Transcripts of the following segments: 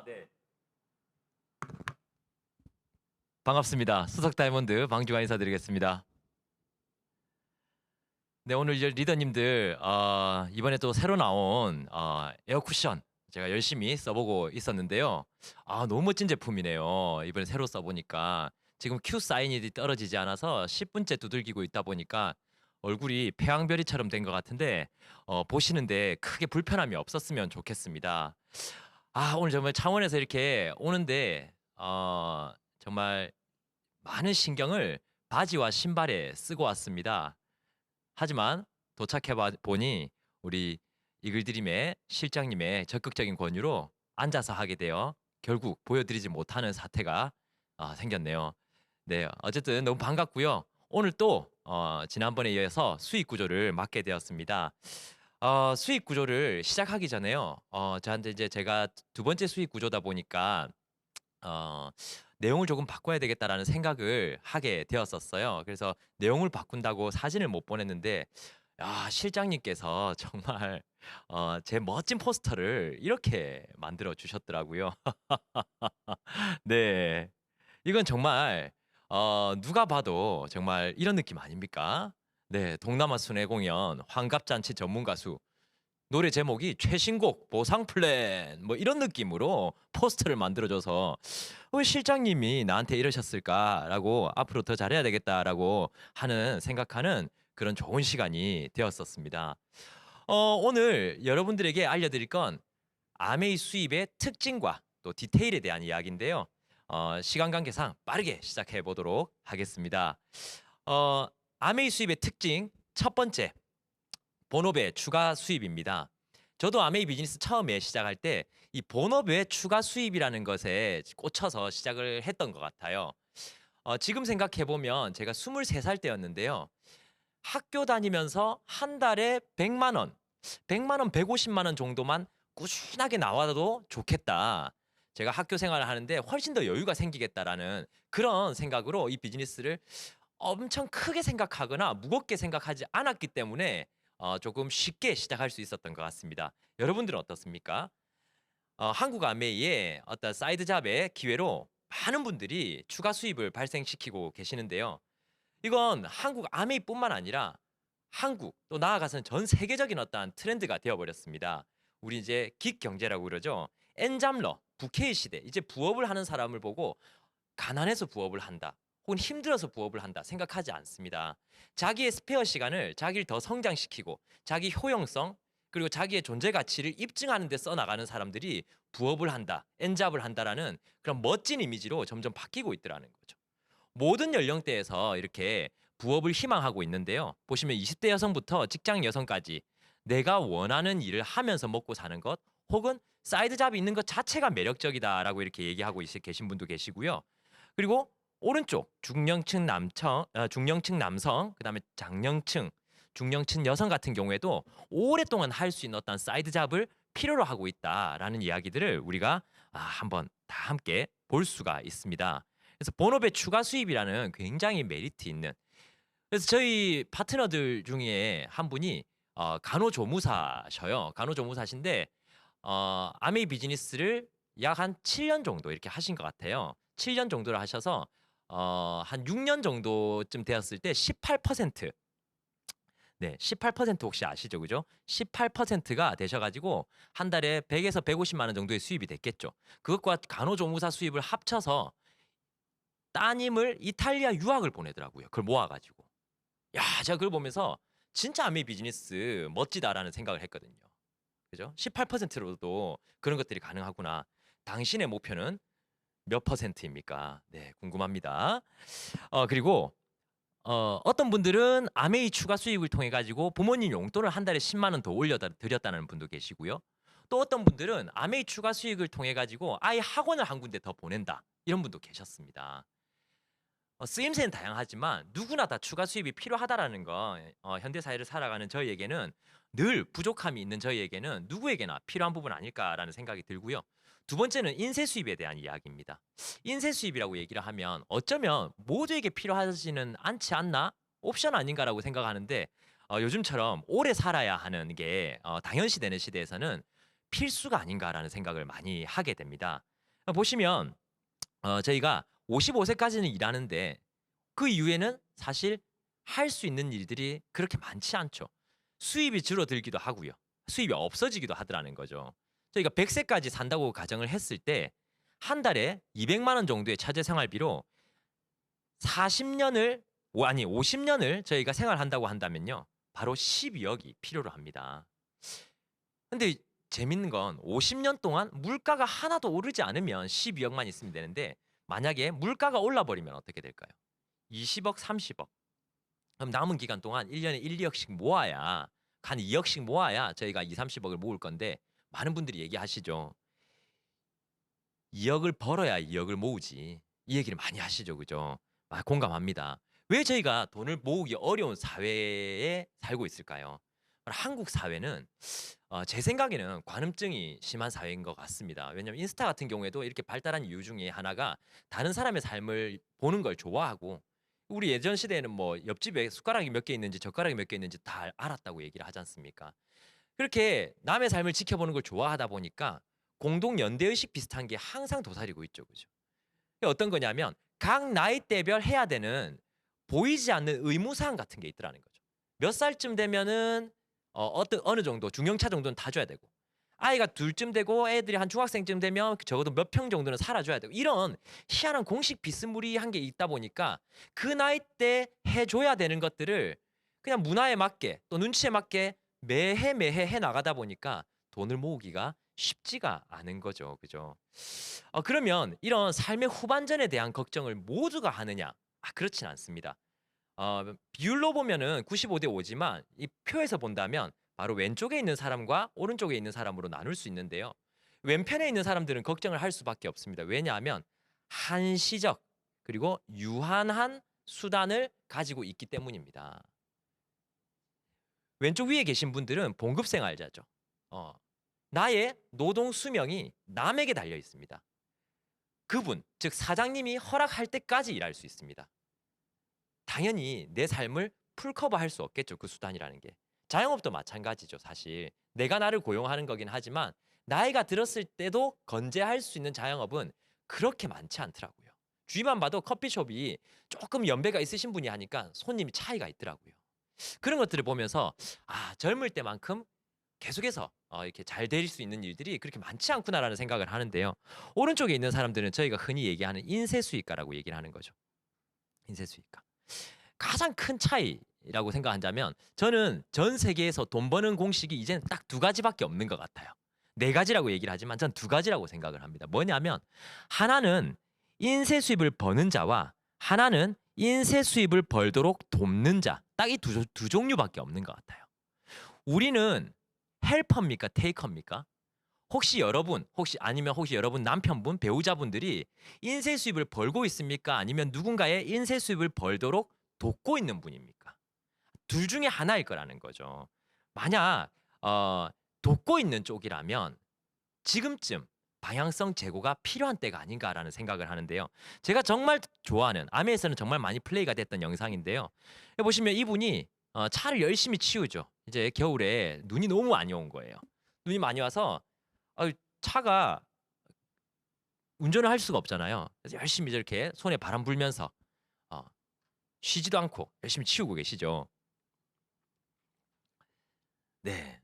네. 반갑습니다. 수석 다이몬드 방주가 인사드리겠습니다. 네, 오늘 이제 리더님들 이번에 또 새로 나온 에어 쿠션 제가 열심히 써보고 있었는데요. 너무 멋진 제품이네요. 이번에 새로 써보니까 지금 큐 사인이 떨어지지 않아서 10분째 두들기고 있다 보니까 얼굴이 폐왕별이처럼 된 것 같은데 보시는데 크게 불편함이 없었으면 좋겠습니다. 오늘 정말 창원에서 이렇게 오는데 정말 많은 신경을 바지와 신발에 쓰고 왔습니다. 하지만 도착해 보니 우리 이글드림의 실장님의 적극적인 권유로 앉아서 하게 되어 결국 보여드리지 못하는 사태가 생겼네요. 네, 어쨌든 너무 반갑고요. 오늘 또 지난번에 이어서 수익 구조를 맡게 되었습니다. 수익 구조를 시작하기 전에요. 저한테 이제 제가 두 번째 수익 구조다 보니까 어, 내용을 조금 바꿔야 되겠다라는 생각을 하게 되었었어요. 그래서 내용을 바꾼다고 사진을 못 보냈는데, 실장님께서 정말 제 멋진 포스터를 이렇게 만들어 주셨더라고요. 네. 이건 정말 누가 봐도 정말 이런 느낌 아닙니까? 네, 동남아 순회 공연 환갑잔치 전문 가수 노래 제목이 최신곡 보상 플랜 뭐 이런 느낌으로 포스터를 만들어줘서 왜 실장님이 나한테 이러셨을까라고 앞으로 더 잘해야 되겠다라고 하는 생각하는 그런 좋은 시간이 되었었습니다. 오늘 여러분들에게 알려드릴 건 아메이 수입의 특징과 또 디테일에 대한 이야기인데요. 시간 관계상 빠르게 시작해 보도록 하겠습니다. 어, 아메이 수입의 특징 첫 번째 본업의 추가 수입입니다. 저도 아메이 비즈니스 처음에 시작할 때 이 본업의 추가 수입이라는 것에 꽂혀서 시작을 했던 것 같아요. 지금 생각해 보면 제가 23살 때였는데요. 학교 다니면서 한 달에 100만 원, 100만 원, 150만 원 정도만 꾸준하게 나와도 좋겠다. 제가 학교 생활을 하는데 훨씬 더 여유가 생기겠다라는 그런 생각으로 이 비즈니스를 엄청 크게 생각하거나 무겁게 생각하지 않았기 때문에 조금 쉽게 시작할 수 있었던 것 같습니다. 여러분들은 어떻습니까? 한국 아메이의 어떤 사이드 잡의 기회로 많은 분들이 추가 수입을 발생시키고 계시는데요. 이건 한국 아메이뿐만 아니라 한국 또 나아가서는 전 세계적인 어떠한 트렌드가 되어버렸습니다. 우리 이제 긱 경제라고 그러죠. 엔잡러, 부캐의 시대. 이제 부업을 하는 사람을 보고 가난해서 부업을 한다. 혹은 힘들어서 부업을 한다 생각하지 않습니다. 자기의 스페어 시간을 자기를 더 성장시키고 자기 효용성 그리고 자기의 존재 가치를 입증하는 데 써나가는 사람들이 부업을 한다, 엔잡을 한다라는 그런 멋진 이미지로 점점 바뀌고 있더라는 거죠. 모든 연령대에서 이렇게 부업을 희망하고 있는데요. 보시면 20대 여성부터 직장 여성까지 내가 원하는 일을 하면서 먹고 사는 것 혹은 사이드 잡이 있는 것 자체가 매력적이다라고 이렇게 얘기하고 계신 분도 계시고요. 그리고 오른쪽 중령층 남성, 그다음에 장년층, 중년층 여성 같은 경우에도 오랫동안 할 수 있는 어떤 사이드 잡을 필요로 하고 있다라는 이야기들을 우리가 한번 다 함께 볼 수가 있습니다. 그래서 본업의 추가 수입이라는 굉장히 메리트 있는 그래서 저희 파트너들 중에 한 분이 간호조무사셔요. 간호조무사신데 아메이 비즈니스를 약 한 7년 정도 이렇게 하신 것 같아요. 7년 정도를 하셔서 한 6년 정도쯤 되었을 때 18% 네, 18% 혹시 아시죠? 그죠? 18%가 되셔 가지고 한 달에 100에서 150만 원 정도의 수입이 됐겠죠. 그것과 간호조무사 수입을 합쳐서 따님을 이탈리아 유학을 보내더라고요. 그걸 모아 가지고. 야, 제가 그걸 보면서 '진짜 아메이 비즈니스 멋지다.'라는 생각을 했거든요. 그죠? 18%로도 그런 것들이 가능하구나. 당신의 목표는 몇 퍼센트입니까? 네, 궁금합니다. 그리고 어떤 분들은 아메이 추가 수입을 통해 가지고 부모님 용돈을 한 달에 10만 원 더 올려 드렸다는 분도 계시고요. 또 어떤 분들은 아메이 추가 수익을 통해 가지고 아이 학원을 한 군데 더 보낸다. 이런 분도 계셨습니다. 쓰임새는 다양하지만 누구나 다 추가 수입이 필요하다라는 거 현대 사회를 살아가는 저희에게는 늘 부족함이 있는 저희에게는 누구에게나 필요한 부분 아닐까라는 생각이 들고요. 두 번째는 인쇄 수입에 대한 이야기입니다. 인쇄 수입이라고 얘기를 하면 어쩌면 모두에게 필요하지는 않지 않나? 옵션 아닌가라고 생각하는데 요즘처럼 오래 살아야 하는 게 당연시되는 시대에서는 필수가 아닌가라는 생각을 많이 하게 됩니다. 보시면 저희가 55세까지는 일하는데 그 이후에는 사실 할 수 있는 일들이 그렇게 많지 않죠. 수입이 줄어들기도 하고요. 수입이 없어지기도 하더라는 거죠. 저희가 100세까지 산다고 가정을 했을 때 한 달에 200만 원 정도의 차제 생활비로 40년을 아니 50년을 저희가 생활한다고 한다면요. 바로 12억이 필요로 합니다. 근데 재밌는 건 50년 동안 물가가 하나도 오르지 않으면 12억만 있으면 되는데 만약에 물가가 올라 버리면 어떻게 될까요? 20억, 30억. 그럼 남은 기간 동안 1년에 1, 2억씩 모아야 한 2억씩 모아야 저희가 2, 30억을 모을 건데 많은 분들이 얘기하시죠. 2억을 벌어야 2억을 모으지. 이 얘기를 많이 하시죠. 그죠? 공감합니다. 왜 저희가 돈을 모으기 어려운 사회에 살고 있을까요? 한국 사회는 제 생각에는 관음증이 심한 사회인 것 같습니다. 왜냐하면 인스타 같은 경우에도 이렇게 발달한 이유 중에 하나가 다른 사람의 삶을 보는 걸 좋아하고 우리 예전 시대에는 뭐 옆집에 숟가락이 몇 개 있는지 젓가락이 몇 개 있는지 다 알았다고 얘기를 하지 않습니까? 그렇게 남의 삶을 지켜보는 걸 좋아하다 보니까 공동 연대의식 비슷한 게 항상 도사리고 있죠. 그죠? 그게 어떤 거냐면 각 나이대별 해야 되는 보이지 않는 의무사항 같은 게 있더라는 거죠. 몇 살쯤 되면은 어느 정도 중형차 정도는 다 줘야 되고 아이가 둘쯤 되고 애들이 한 중학생쯤 되면 적어도 몇 평 정도는 살아줘야 되고 이런 희한한 공식 비스무리한 게 있다 보니까 그 나이 때 해줘야 되는 것들을 그냥 문화에 맞게 또 눈치에 맞게 매해 해 나가다 보니까 돈을 모으기가 쉽지가 않은 거죠. 그죠? 그러면 이런 삶의 후반전에 대한 걱정을 모두가 하느냐? 그렇진 않습니다. 비율로 보면은 95대 5지만 이 표에서 본다면 바로 왼쪽에 있는 사람과 오른쪽에 있는 사람으로 나눌 수 있는데요. 왼편에 있는 사람들은 걱정을 할 수밖에 없습니다. 왜냐하면 한시적 그리고 유한한 수단을 가지고 있기 때문입니다. 왼쪽 위에 계신 분들은 봉급생활자죠. 나의 노동 수명이 남에게 달려 있습니다. 그분, 즉 사장님이 허락할 때까지 일할 수 있습니다. 당연히 내 삶을 풀커버할 수 없겠죠. 그 수단이라는 게. 자영업도 마찬가지죠. 사실 내가 나를 고용하는 거긴 하지만 나이가 들었을 때도 건재할 수 있는 자영업은 그렇게 많지 않더라고요. 주위만 봐도 커피숍이 조금 연배가 있으신 분이 하니까 손님이 차이가 있더라고요. 그런 것들을 보면서 젊을 때만큼 계속해서 이렇게 잘 될 수 있는 일들이 그렇게 많지 않구나라는 생각을 하는데요. 오른쪽에 있는 사람들은 저희가 흔히 얘기하는 인쇄수익가라고 얘기를 하는 거죠. 인쇄수익가. 가장 큰 차이라고 생각한다면 저는 전 세계에서 돈 버는 공식이 이제는 딱 두 가지밖에 없는 것 같아요. 네 가지라고 얘기를 하지만 전 두 가지라고 생각을 합니다. 뭐냐면 하나는 인쇄 수입을 버는 자와 하나는 인쇄 수입을 벌도록 돕는 자. 딱 이 두 종류밖에 없는 것 같아요. 우리는 헬퍼입니까? 테이커입니까? 혹시 여러분 남편분, 배우자분들이 인쇄 수입을 벌고 있습니까? 아니면 누군가의 인쇄 수입을 벌도록 돕고 있는 분입니까? 둘 중에 하나일 거라는 거죠. 만약 돕고 있는 쪽이라면 지금쯤 방향성 제고가 필요한 때가 아닌가라는 생각을 하는데요. 제가 정말 좋아하는 아메에서는 정말 많이 플레이가 됐던 영상인데요. 여기 보시면 이분이 차를 열심히 치우죠. 이제 겨울에 눈이 너무 많이 온 거예요. 눈이 많이 와서 차가 운전을 할 수가 없잖아요. 그래서 열심히 이렇게 손에 바람 불면서 쉬지도 않고 열심히 치우고 계시죠. 네.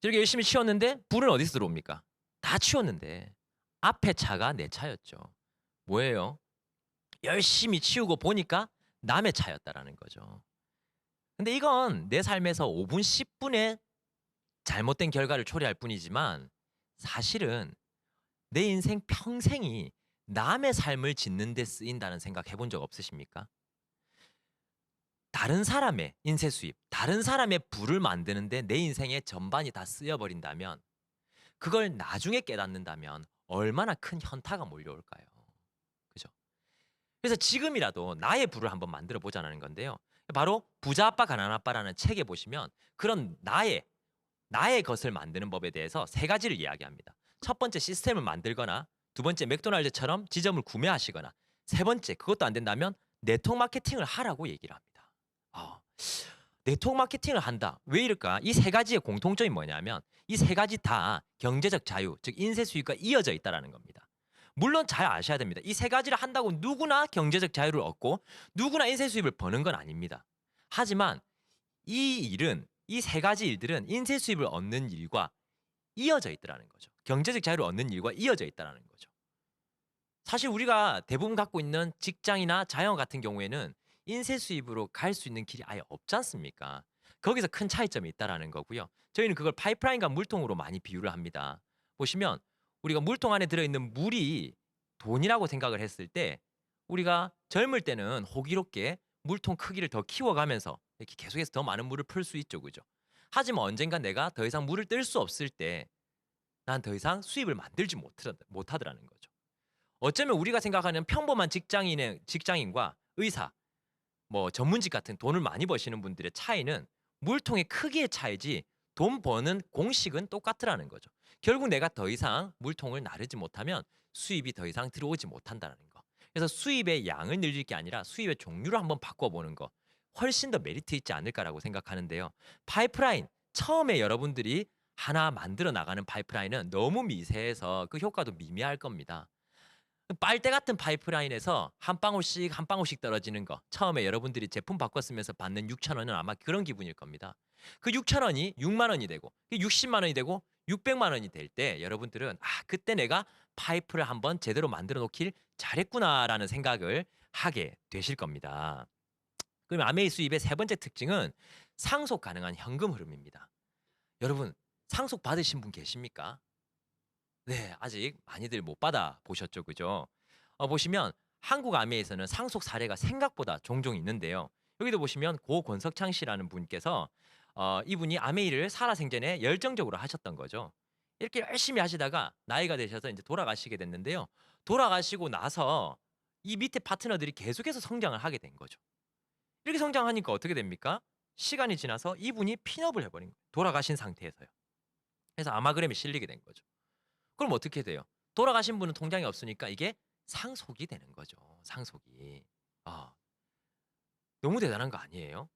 저렇게 열심히 치웠는데 불은 어디서 들어옵니까? 다 치웠는데 앞에 차가 내 차였죠. 뭐예요? 열심히 치우고 보니까 남의 차였다라는 거죠. 근데 이건 내 삶에서 5분, 10분의 잘못된 결과를 초래할 뿐이지만 사실은 내 인생 평생이 남의 삶을 짓는 데 쓰인다는 생각 해본 적 없으십니까? 다른 사람의 인쇄 수입, 다른 사람의 부를 만드는데 내 인생의 전반이 다 쓰여버린다면 그걸 나중에 깨닫는다면 얼마나 큰 현타가 몰려올까요? 그죠? 그래서 지금이라도 나의 부를 한번 만들어 보자는 건데요. 바로 부자 아빠 가난 아빠라는 책에 보시면 그런 나의 것을 만드는 법에 대해서 세 가지를 이야기합니다. 첫 번째 시스템을 만들거나 두 번째 맥도날드처럼 지점을 구매하시거나 세 번째 그것도 안 된다면 네트워크 마케팅을 하라고 얘기를 합니다. 네트워크 마케팅을 한다. 왜 이럴까? 이 세 가지의 공통점이 뭐냐면 이 세 가지 다 경제적 자유, 즉 인쇄 수입과 이어져 있다라는 겁니다. 물론 잘 아셔야 됩니다. 이 세 가지를 한다고 누구나 경제적 자유를 얻고 누구나 인쇄 수입을 버는 건 아닙니다. 하지만 이 세 가지 일들은 인쇄 수입을 얻는 일과 이어져 있다라는 거죠. 경제적 자유를 얻는 일과 이어져 있다라는 거죠. 사실 우리가 대부분 갖고 있는 직장이나 자영업 같은 경우에는 인쇄 수입으로 갈 수 있는 길이 아예 없지 않습니까? 거기서 큰 차이점이 있다라는 거고요. 저희는 그걸 파이프라인과 물통으로 많이 비유를 합니다. 보시면 우리가 물통 안에 들어있는 물이 돈이라고 생각을 했을 때 우리가 젊을 때는 호기롭게 물통 크기를 더 키워가면서 이렇게 계속해서 더 많은 물을 풀 수 있죠. 그죠? 하지만 언젠가 내가 더 이상 물을 뜰 수 없을 때 난 더 이상 수입을 만들지 못하더라는 거죠. 어쩌면 우리가 생각하는 평범한 직장인과 의사, 뭐 전문직 같은 돈을 많이 버시는 분들의 차이는 물통의 크기의 차이지 돈 버는 공식은 똑같더라는 거죠. 결국 내가 더 이상 물통을 나르지 못하면 수입이 더 이상 들어오지 못한다는 거. 그래서 수입의 양을 늘릴 게 아니라 수입의 종류를 한번 바꿔보는 거. 훨씬 더 메리트 있지 않을까라고 생각하는데요. 파이프라인, 처음에 여러분들이 하나 만들어 나가는 파이프라인은 너무 미세해서 그 효과도 미미할 겁니다. 빨대 같은 파이프라인에서 한 방울씩 한 방울씩 떨어지는 거. 처음에 여러분들이 제품 바꿨으면서 받는 6천 원은 아마 그런 기분일 겁니다. 그 6천 원이 6만 원이 되고 60만 원이 되고 600만 원이 될 때 여러분들은 그때 내가 파이프를 한번 제대로 만들어 놓길 잘했구나라는 생각을 하게 되실 겁니다. 그럼 아메이 수입의 세 번째 특징은 상속 가능한 현금 흐름입니다. 여러분 상속 받으신 분 계십니까? 네. 아직 많이들 못 받아 보셨죠. 그죠? 보시면 한국 아미에서는 상속 사례가 생각보다 종종 있는데요. 여기도 보시면 고 권석창 씨라는 분께서 이분이 아메이를 살아생전에 열정적으로 하셨던 거죠. 이렇게 열심히 하시다가 나이가 되셔서 이제 돌아가시게 됐는데요. 돌아가시고 나서 이 밑에 파트너들이 계속해서 성장을 하게 된 거죠. 이렇게 성장하니까 어떻게 됩니까? 시간이 지나서 이분이 핀업을 해 버린 거예요. 돌아가신 상태에서요. 그래서 아마그램에 실리게 된 거죠. 그럼 어떻게 돼요? 돌아가신 분은 통장에 없으니까 이게 상속이 되는 거죠. 상속이. 아, 너무 대단한 거 아니에요?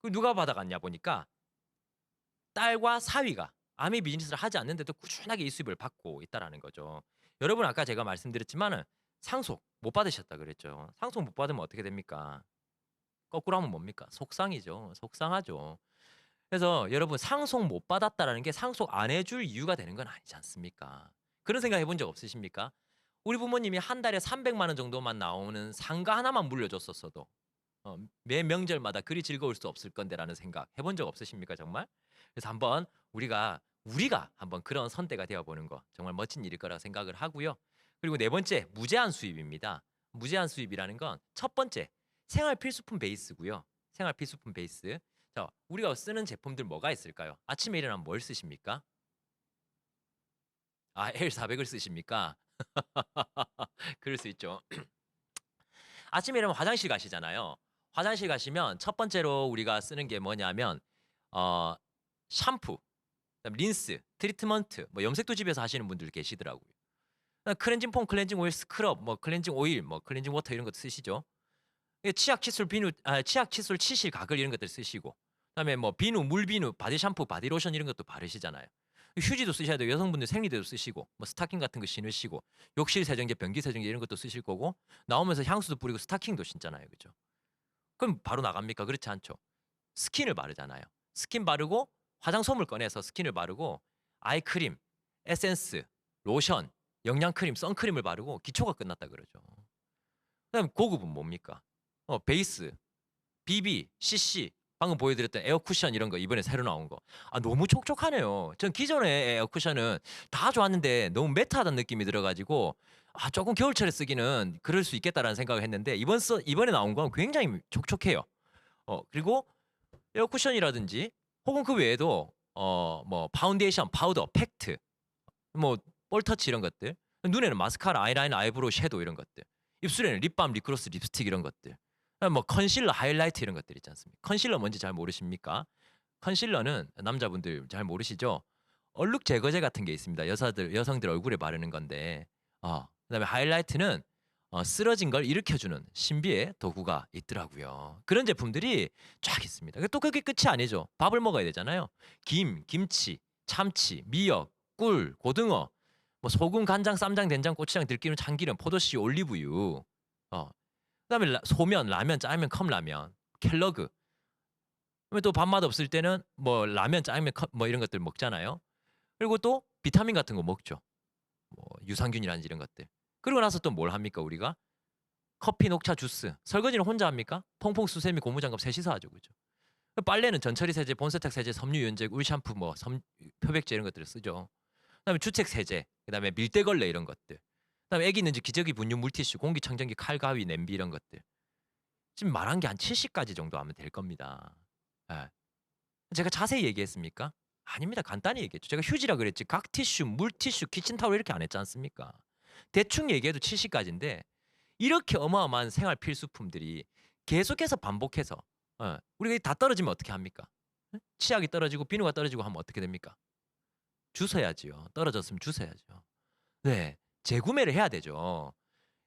그 누가 받아갔냐 보니까 딸과 사위가 아미 비즈니스를 하지 않는데도 꾸준하게 이 수입을 받고 있다라는 거죠. 여러분 아까 제가 말씀드렸지만은 상속 못 받으셨다 그랬죠. 상속 못 받으면 어떻게 됩니까? 거꾸로 하면 뭡니까? 속상이죠. 속상하죠. 그래서 여러분 상속 못 받았다라는 게 상속 안 해줄 이유가 되는 건 아니지 않습니까? 그런 생각 해본 적 없으십니까? 우리 부모님이 한 달에 300만 원 정도만 나오는 상가 하나만 물려줬었어도 매 명절마다 그리 즐거울 수 없을 건데라는 생각 해본 적 없으십니까 정말? 그래서 한번 우리가 한번 그런 선대가 되어보는 거 정말 멋진 일일 거라 생각을 하고요. 그리고 네 번째 무제한 수입입니다. 무제한 수입이라는 건 첫 번째 생활 필수품 베이스고요. 생활 필수품 베이스. 자, 우리가 쓰는 제품들 뭐가 있을까요? 아침에 일어나면 뭘 쓰십니까? L400을 쓰십니까? 그럴 수 있죠. 아침에 일어나면 화장실 가시잖아요. 화장실 가시면 첫 번째로 우리가 쓰는 게 뭐냐면 어, 샴푸, 그다음 린스, 트리트먼트, 뭐 염색도 집에서 하시는 분들 계시더라고요. 클렌징 폼, 클렌징 오일, 스크럽, 뭐 클렌징 오일, 뭐 클렌징 워터 이런 것도 쓰시죠. 치약 칫솔 치약 칫솔 치실 가글 이런 것들 쓰시고 그다음에 뭐 비누, 물비누, 바디 샴푸, 바디 로션 이런 것도 바르시잖아요. 휴지도 쓰셔야 돼요. 여성분들 생리대도 쓰시고 뭐 스타킹 같은 거 신으시고 욕실 세정제, 변기 세정제 이런 것도 쓰실 거고 나오면서 향수도 뿌리고 스타킹도 신잖아요. 그죠? 그럼 바로 나갑니까? 그렇지 않죠. 스킨을 바르잖아요. 스킨 바르고 화장솜을 꺼내서 스킨을 바르고 아이크림, 에센스, 로션, 영양크림, 선크림을 바르고 기초가 끝났다 그러죠. 그다음 고급은 뭡니까? 베이스, BB, CC, 방금 보여드렸던 에어 쿠션 이런 거 이번에 새로 나온 거. 너무 촉촉하네요. 전 기존의 에어 쿠션은 다 좋았는데 너무 매트하다는 느낌이 들어가지고 조금 겨울철에 쓰기는 그럴 수 있겠다라는 생각을 했는데 이번에 나온 건 굉장히 촉촉해요. 그리고 에어 쿠션이라든지 혹은 그 외에도 뭐 파운데이션, 파우더, 팩트, 뭐 볼터치 이런 것들, 눈에는 마스카라, 아이라이너, 아이브로우, 섀도우 이런 것들, 입술에는 립밤, 립글로스, 립스틱 이런 것들, 뭐 컨실러, 하이라이트 이런 것들 있지 않습니까? 컨실러 뭔지 잘 모르십니까? 컨실러는 남자분들 잘 모르시죠? 얼룩 제거제 같은 게 있습니다. 여성들 얼굴에 바르는 건데, 그다음에 하이라이트는 쓰러진 걸 일으켜주는 신비의 도구가 있더라고요. 그런 제품들이 쫙 있습니다. 또 그게 끝이 아니죠. 밥을 먹어야 되잖아요. 김, 김치, 참치, 미역, 꿀, 고등어, 뭐 소금, 간장, 쌈장, 된장, 고추장, 들기름, 참기름, 포도씨, 올리브유, 그다음에 소면, 라면, 짜장면, 컵라면, 켈러그. 그다음에 또 밥맛 없을 때는 뭐 라면, 짜장면, 컵 뭐 이런 것들 먹잖아요. 그리고 또 비타민 같은 거 먹죠. 뭐 유산균이라든지 이런 것들. 그리고 나서 또 뭘 합니까 우리가? 커피, 녹차, 주스. 설거지는 혼자 합니까? 퐁퐁, 수세미, 고무장갑 셋이서 하죠, 그죠? 빨래는 전처리 세제, 본세탁 세제, 섬유 유연제, 울 샴푸, 뭐 표백제 이런 것들을 쓰죠. 그다음에 주책 세제, 그다음에 밀대걸레 이런 것들. 그다음에 애기 있는지 기저귀, 분유, 물티슈, 공기청정기, 칼, 가위, 냄비 이런 것들. 지금 말한 게 한 70가지 정도 하면 될 겁니다. 예. 제가 자세히 얘기했습니까? 아닙니다. 간단히 얘기했죠. 제가 휴지라 그랬지 각 티슈, 물티슈, 키친타올 이렇게 안 했지 않습니까? 대충 얘기해도 70가지인데 이렇게 어마어마한 생활 필수품들이 계속해서 반복해서 우리가 다 떨어지면 어떻게 합니까? 치약이 떨어지고 비누가 떨어지고 하면 어떻게 됩니까? 주워야지요. 떨어졌으면 주워야죠. 네, 재구매를 해야 되죠.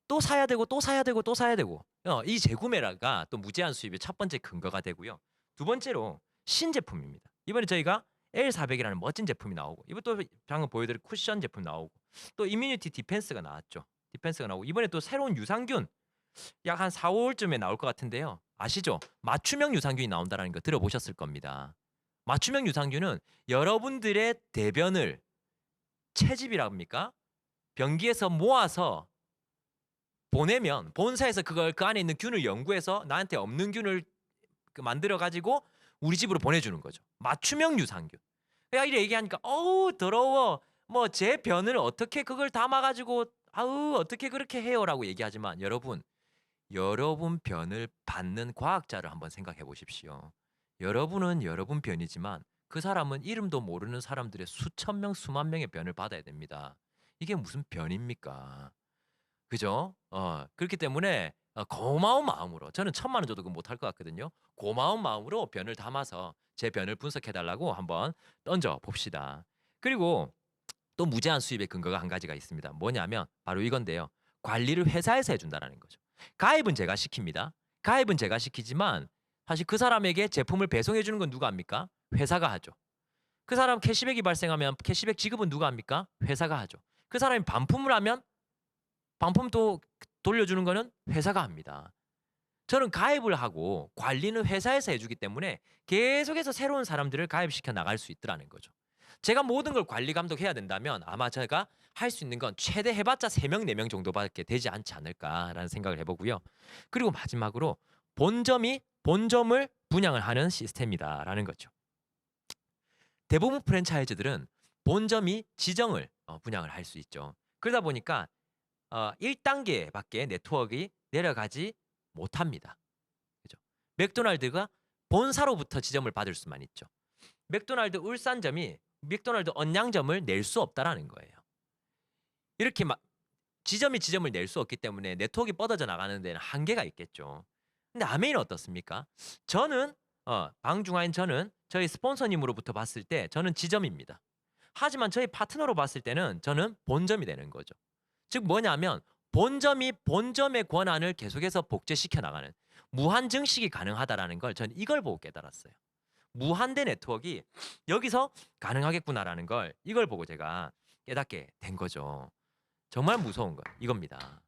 또 사야 되고 또 사야 되고 또 사야 되고 이 재구매가 또 무제한 수입의 첫 번째 근거가 되고요. 두 번째로 신제품입니다. 이번에 저희가 L400이라는 멋진 제품이 나오고 이번 또 방금 보여드린 쿠션 제품 나오고 또 이뮤니티 디펜스가 나왔죠. 디펜스가 나오고 이번에 또 새로운 유산균 약 한 4, 5월쯤에 나올 것 같은데요. 아시죠? 맞춤형 유산균이 나온다는 거 들어보셨을 겁니다. 맞춤형 유산균은 여러분들의 대변을 채집이라 합니까? 변기에서 모아서 보내면 본사에서 그걸 그 안에 있는 균을 연구해서 나한테 없는 균을 만들어 가지고 우리 집으로 보내주는 거죠. 맞춤형 유산균. 야 이래 얘기하니까 어우 더러워. 뭐 제 변을 어떻게 그걸 담아가지고 아우 어떻게 그렇게 해요라고 얘기하지만 여러분 변을 받는 과학자를 한번 생각해 보십시오. 여러분은 여러분 변이지만 그 사람은 이름도 모르는 사람들의 수천 명 수만 명의 변을 받아야 됩니다. 이게 무슨 변입니까? 그죠? 그렇기 때문에 고마운 마음으로 저는 1,000만 원 줘도 그거 못할 것 같거든요. 고마운 마음으로 변을 담아서 제 변을 분석해달라고 한번 던져 봅시다. 그리고 또 무제한 수입의 근거가 한 가지가 있습니다. 뭐냐면 바로 이건데요. 관리를 회사에서 해준다는 거죠. 가입은 제가 시킵니다. 가입은 제가 시키지만 사실 그 사람에게 제품을 배송해 주는 건 누가 합니까? 회사가 하죠. 그 사람 캐시백이 발생하면 캐시백 지급은 누가 합니까? 회사가 하죠. 그 사람이 반품을 하면 반품도 돌려주는 거는 회사가 합니다. 저는 가입을 하고 관리는 회사에서 해주기 때문에 계속해서 새로운 사람들을 가입시켜 나갈 수 있더라는 거죠. 제가 모든 걸 관리 감독해야 된다면 아마 제가 할 수 있는 건 최대 해봤자 3명, 4명 정도밖에 되지 않지 않을까라는 생각을 해보고요. 그리고 마지막으로 본점을 분양을 하는 시스템이다라는 거죠. 대부분 프랜차이즈들은 본점이 지정을 분양을 할 수 있죠. 그러다 보니까 1단계밖에 네트워크가 내려가지 못합니다. 그죠? 맥도날드가 본사로부터 지점을 받을 수만 있죠. 맥도날드 울산점이 맥도날드 언양점을 낼 수 없다라는 거예요. 이렇게 지점을 낼 수 없기 때문에 네트워크가 뻗어져 나가는 데는 한계가 있겠죠. 근데 아메이는 어떻습니까? 저는 방중하인 저는 저희 스폰서님으로부터 봤을 때 저는 지점입니다. 하지만 저희 파트너로 봤을 때는 저는 본점이 되는 거죠. 즉 뭐냐면 본점이 본점의 권한을 계속해서 복제시켜 나가는 무한 증식이 가능하다라는 걸 저는 이걸 보고 깨달았어요. 무한대 네트워크가 여기서 가능하겠구나라는 걸 이걸 보고 제가 깨닫게 된 거죠. 정말 무서운 거 이겁니다.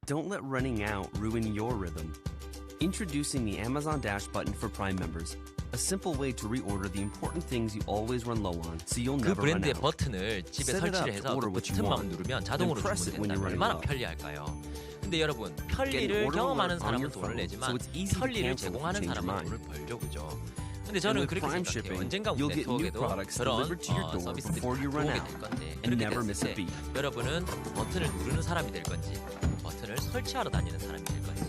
Don't let running out ruin your rhythm. Introducing the Amazon Dash button for Prime members. A simple way to reorder the important things you always run low on, so you'll 그 never run 브랜드의 out. 버튼을 집에 Set it up 설치를 to 해서 order 그 what you 버튼만 want, 누르면 자동으로 then press it when 주문이 you're 된다면 running 얼마나 low. 편리할까요? 근데 여러분 Get an 편리를 order 경험하는 alert on 사람은 your 돈을 phone, 내지만 so it's easy to 편리를 cancel if you 제공하는 change your 사람은 mind. 돈을 벌죠, 그죠? 근데 And 저는 with 그렇게 Prime 생각해요. shipping, 언젠가 우리 you'll get new 네트워크에도 products 그런 delivered to your door 서비스들이 before you run 들어오게 out 될 건데 and 그렇게 never miss 됐을 때 a beat. 여러분은 버튼을 누르는 사람이 될 건지 버튼을 설치하러 다니는 사람이 될 건지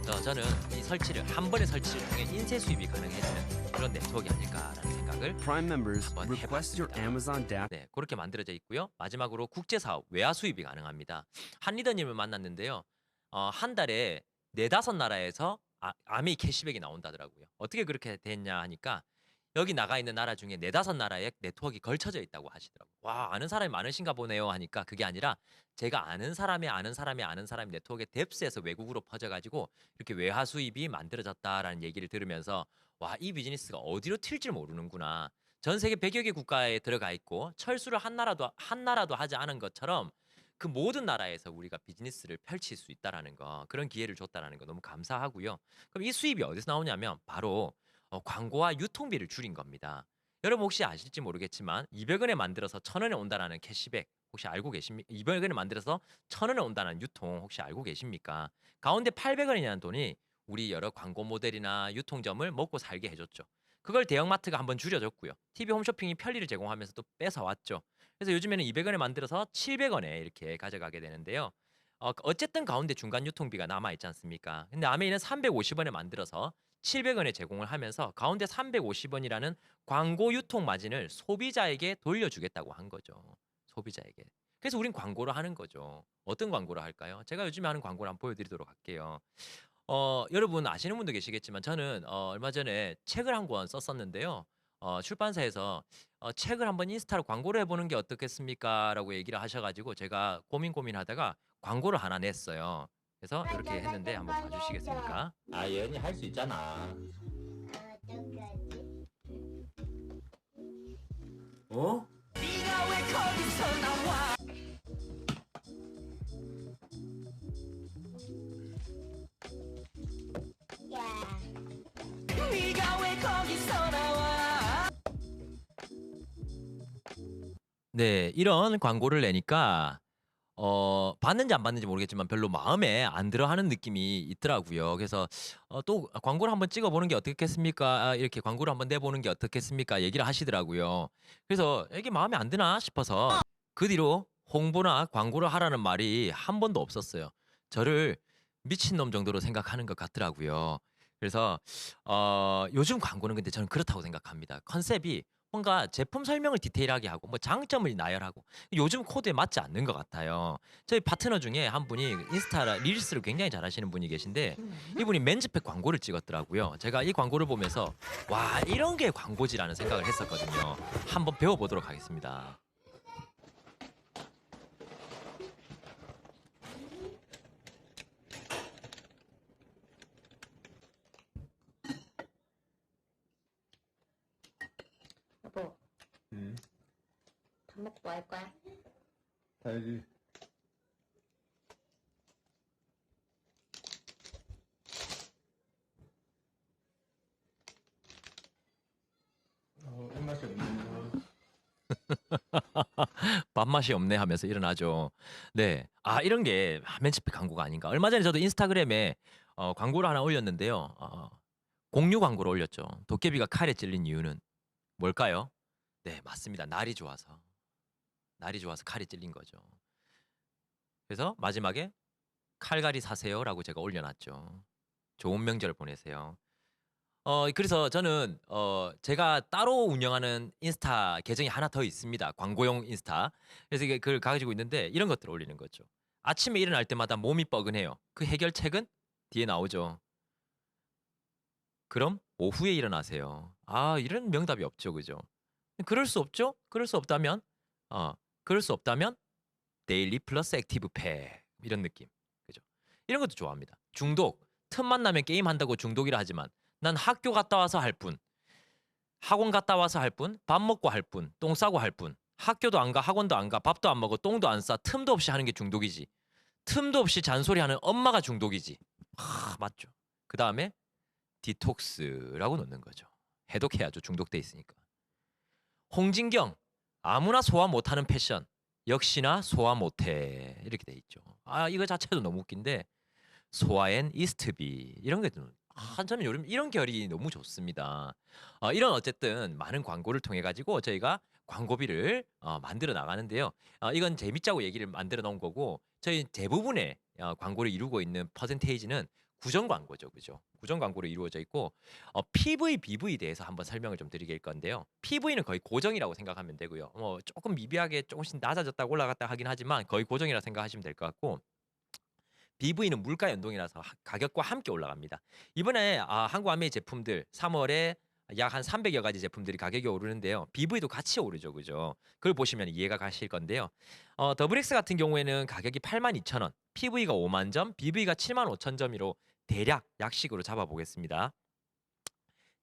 저는 이 설치를 한 번의 설치를 통해 인쇄 수입이 가능해지는 그런 네트워크 아닐까라는 생각을 Prime members 한번 request your 해봤습니다. Amazon Dash. 네, 그렇게 만들어져 있고요. 마지막으로 국제 사업 외화 수입이 가능합니다. 한 리더님을 만났는데요. 한 달에 네다섯 나라에서 아메이 캐시백이 나온다더라고요. 어떻게 그렇게 됐냐 하니까 여기 나가 있는 나라 중에 네다섯 나라에 네트워크가 걸쳐져 있다고 하시더라고요. 와, 아는 사람이 많으신가 보네요 하니까 그게 아니라 제가 아는 사람의 아는 사람의 아는 사람의 네트워크의 뎁스에서 외국으로 퍼져가지고 이렇게 외화 수입이 만들어졌다라는 얘기를 들으면서 와, 이 비즈니스가 어디로 튈지 모르는구나. 전 세계 100여 개 국가에 들어가 있고 철수를 한 나라도 하지 않은 것처럼 그 모든 나라에서 우리가 비즈니스를 펼칠 수 있다라는 거, 그런 기회를 줬다라는 거 너무 감사하고요. 그럼 이 수입이 어디서 나오냐면 바로 광고와 유통비를 줄인 겁니다. 여러분 혹시 아실지 모르겠지만 200원에 만들어서 1000원에 온다라는 캐시백 혹시 알고 계십니까? 200원에 만들어서 1000원에 온다는 유통 혹시 알고 계십니까? 가운데 800원이라는 돈이 우리 여러 광고 모델이나 유통점을 먹고 살게 해줬죠. 그걸 대형마트가 한번 줄여줬고요. TV 홈쇼핑이 편리를 제공하면서 또 뺏어왔죠. 그래서 요즘에는 200원에 만들어서 700원에 이렇게 가져가게 되는데요. 어쨌든 가운데 중간 유통비가 남아있지 않습니까? 근데 아메이는 350원에 만들어서 700원에 제공을 하면서 가운데 350원이라는 광고 유통 마진을 소비자에게 돌려주겠다고 한 거죠. 소비자에게. 그래서 우린 광고를 하는 거죠. 어떤 광고를 할까요? 제가 요즘에 하는 광고를 한번 보여드리도록 할게요. 여러분 아시는 분도 계시겠지만 저는 얼마 전에 책을 한 권 썼었는데요. 출판사에서 책을 한번 인스타로 광고를 해보는 게 어떻겠습니까라고 얘기를 하셔가지고 제가 고민하다가 광고를 하나 냈어요. 그래서 이렇게 했는데 한번 봐주시겠습니까? 아, 예은이 할 수 있잖아. 어? 네, 이런 광고를 내니까 받는지 안 받는지 모르겠지만 별로 마음에 안 들어 하는 느낌이 있더라고요. 그래서 또 "광고를 한번 찍어 보는 게 어떻겠습니까? 이렇게 광고를 한번 내 보는 게 어떻겠습니까?" 얘기를 하시더라고요. 그래서 이게 마음에 안 드나 싶어서 그 뒤로 홍보나 광고를 하라는 말이 한 번도 없었어요. 저를 미친놈 정도로 생각하는 것 같더라고요. 그래서 요즘 광고는 근데 저는 그렇다고 생각합니다. 컨셉이 뭔가 제품 설명을 디테일하게 하고 뭐 장점을 나열하고 요즘 코드에 맞지 않는 것 같아요. 저희 파트너 중에 한 분이 인스타 릴스를 굉장히 잘하시는 분이 계신데 이분이 맨즈팩 광고를 찍었더라고요. 제가 이 광고를 보면서 와, 이런 게 광고지라는 생각을 했었거든요. 한번 배워보도록 하겠습니다. 여보, 응. 밥 먹고 뭐 할 거야? 다행히. 입맛이 없네요. 밥맛이 없네 하면서 일어나죠. 네. 이런 게 맨치팩 광고가 아닌가. 얼마 전에 저도 인스타그램에 광고를 하나 올렸는데요. 공유 광고를 올렸죠. 도깨비가 칼에 찔린 이유는 뭘까요? 네, 맞습니다. 날이 좋아서. 날이 좋아서 칼이 찔린 거죠. 그래서 마지막에 "칼갈이 사세요라고 제가 올려놨죠. 좋은 명절 보내세요. 그래서 저는 제가 따로 운영하는 인스타 계정이 하나 더 있습니다. 광고용 인스타. 그래서 이게 그걸 가지고 있는데 이런 것들을 올리는 거죠. 아침에 일어날 때마다 몸이 뻐근해요. 그 해결책은 뒤에 나오죠. 그럼 오후에 일어나세요. 이런 명답이 없죠, 그죠? 그럴 수 없죠? 그럴 수 없다면 데일리 플러스 액티브 팩 이런 느낌, 그죠? 이런 것도 좋아합니다. 중독, 틈만 나면 게임 한다고 중독이라 하지만 난 학교 갔다 와서 할 뿐, 학원 갔다 와서 할 뿐, 밥 먹고 할 뿐, 똥 싸고 할 뿐, 학교도 안 가, 학원도 안 가, 밥도 안 먹어, 똥도 안 싸, 틈도 없이 하는 게 중독이지. 틈도 없이 잔소리하는 엄마가 중독이지. 맞죠. 그 다음에 디톡스라고 넣는 거죠. 해독해야죠. 중독돼 있으니까. 홍진경, 아무나 소화 못하는 패션 역시나 소화 못해 이렇게 돼 있죠. 이거 자체도 너무 웃긴데 소아앤 이스트비 이런 게 저는 요즘 이런 결이 너무 좋습니다. 이런 어쨌든 많은 광고를 통해 가지고 저희가 광고비를 만들어 나가는데요. 이건 재밌자고 얘기를 만들어 놓은 거고 저희 대부분의 광고를 이루고 있는 퍼센테이지는 구정 광고죠. 그죠? 구정 광고로 이루어져 있고 PV, BV에 대해서 한번 설명을 좀 드릴 건데요. PV는 거의 고정이라고 생각하면 되고요. 조금 미비하게 조금씩 낮아졌다 올라갔다 하긴 하지만 거의 고정이라 생각하시면 될 것 같고 BV는 물가 연동이라서 가격과 함께 올라갑니다. 이번에 한국아메이 제품들 3월에 약 한 300여 가지 제품들이 가격이 오르는데요. BV도 같이 오르죠. 그죠? 그걸 보시면 이해가 가실 건데요. 더블엑스 같은 경우에는 가격이 82,000원, PV가 5만 점, BV가 75,000점으로 대략 약식으로 잡아보겠습니다.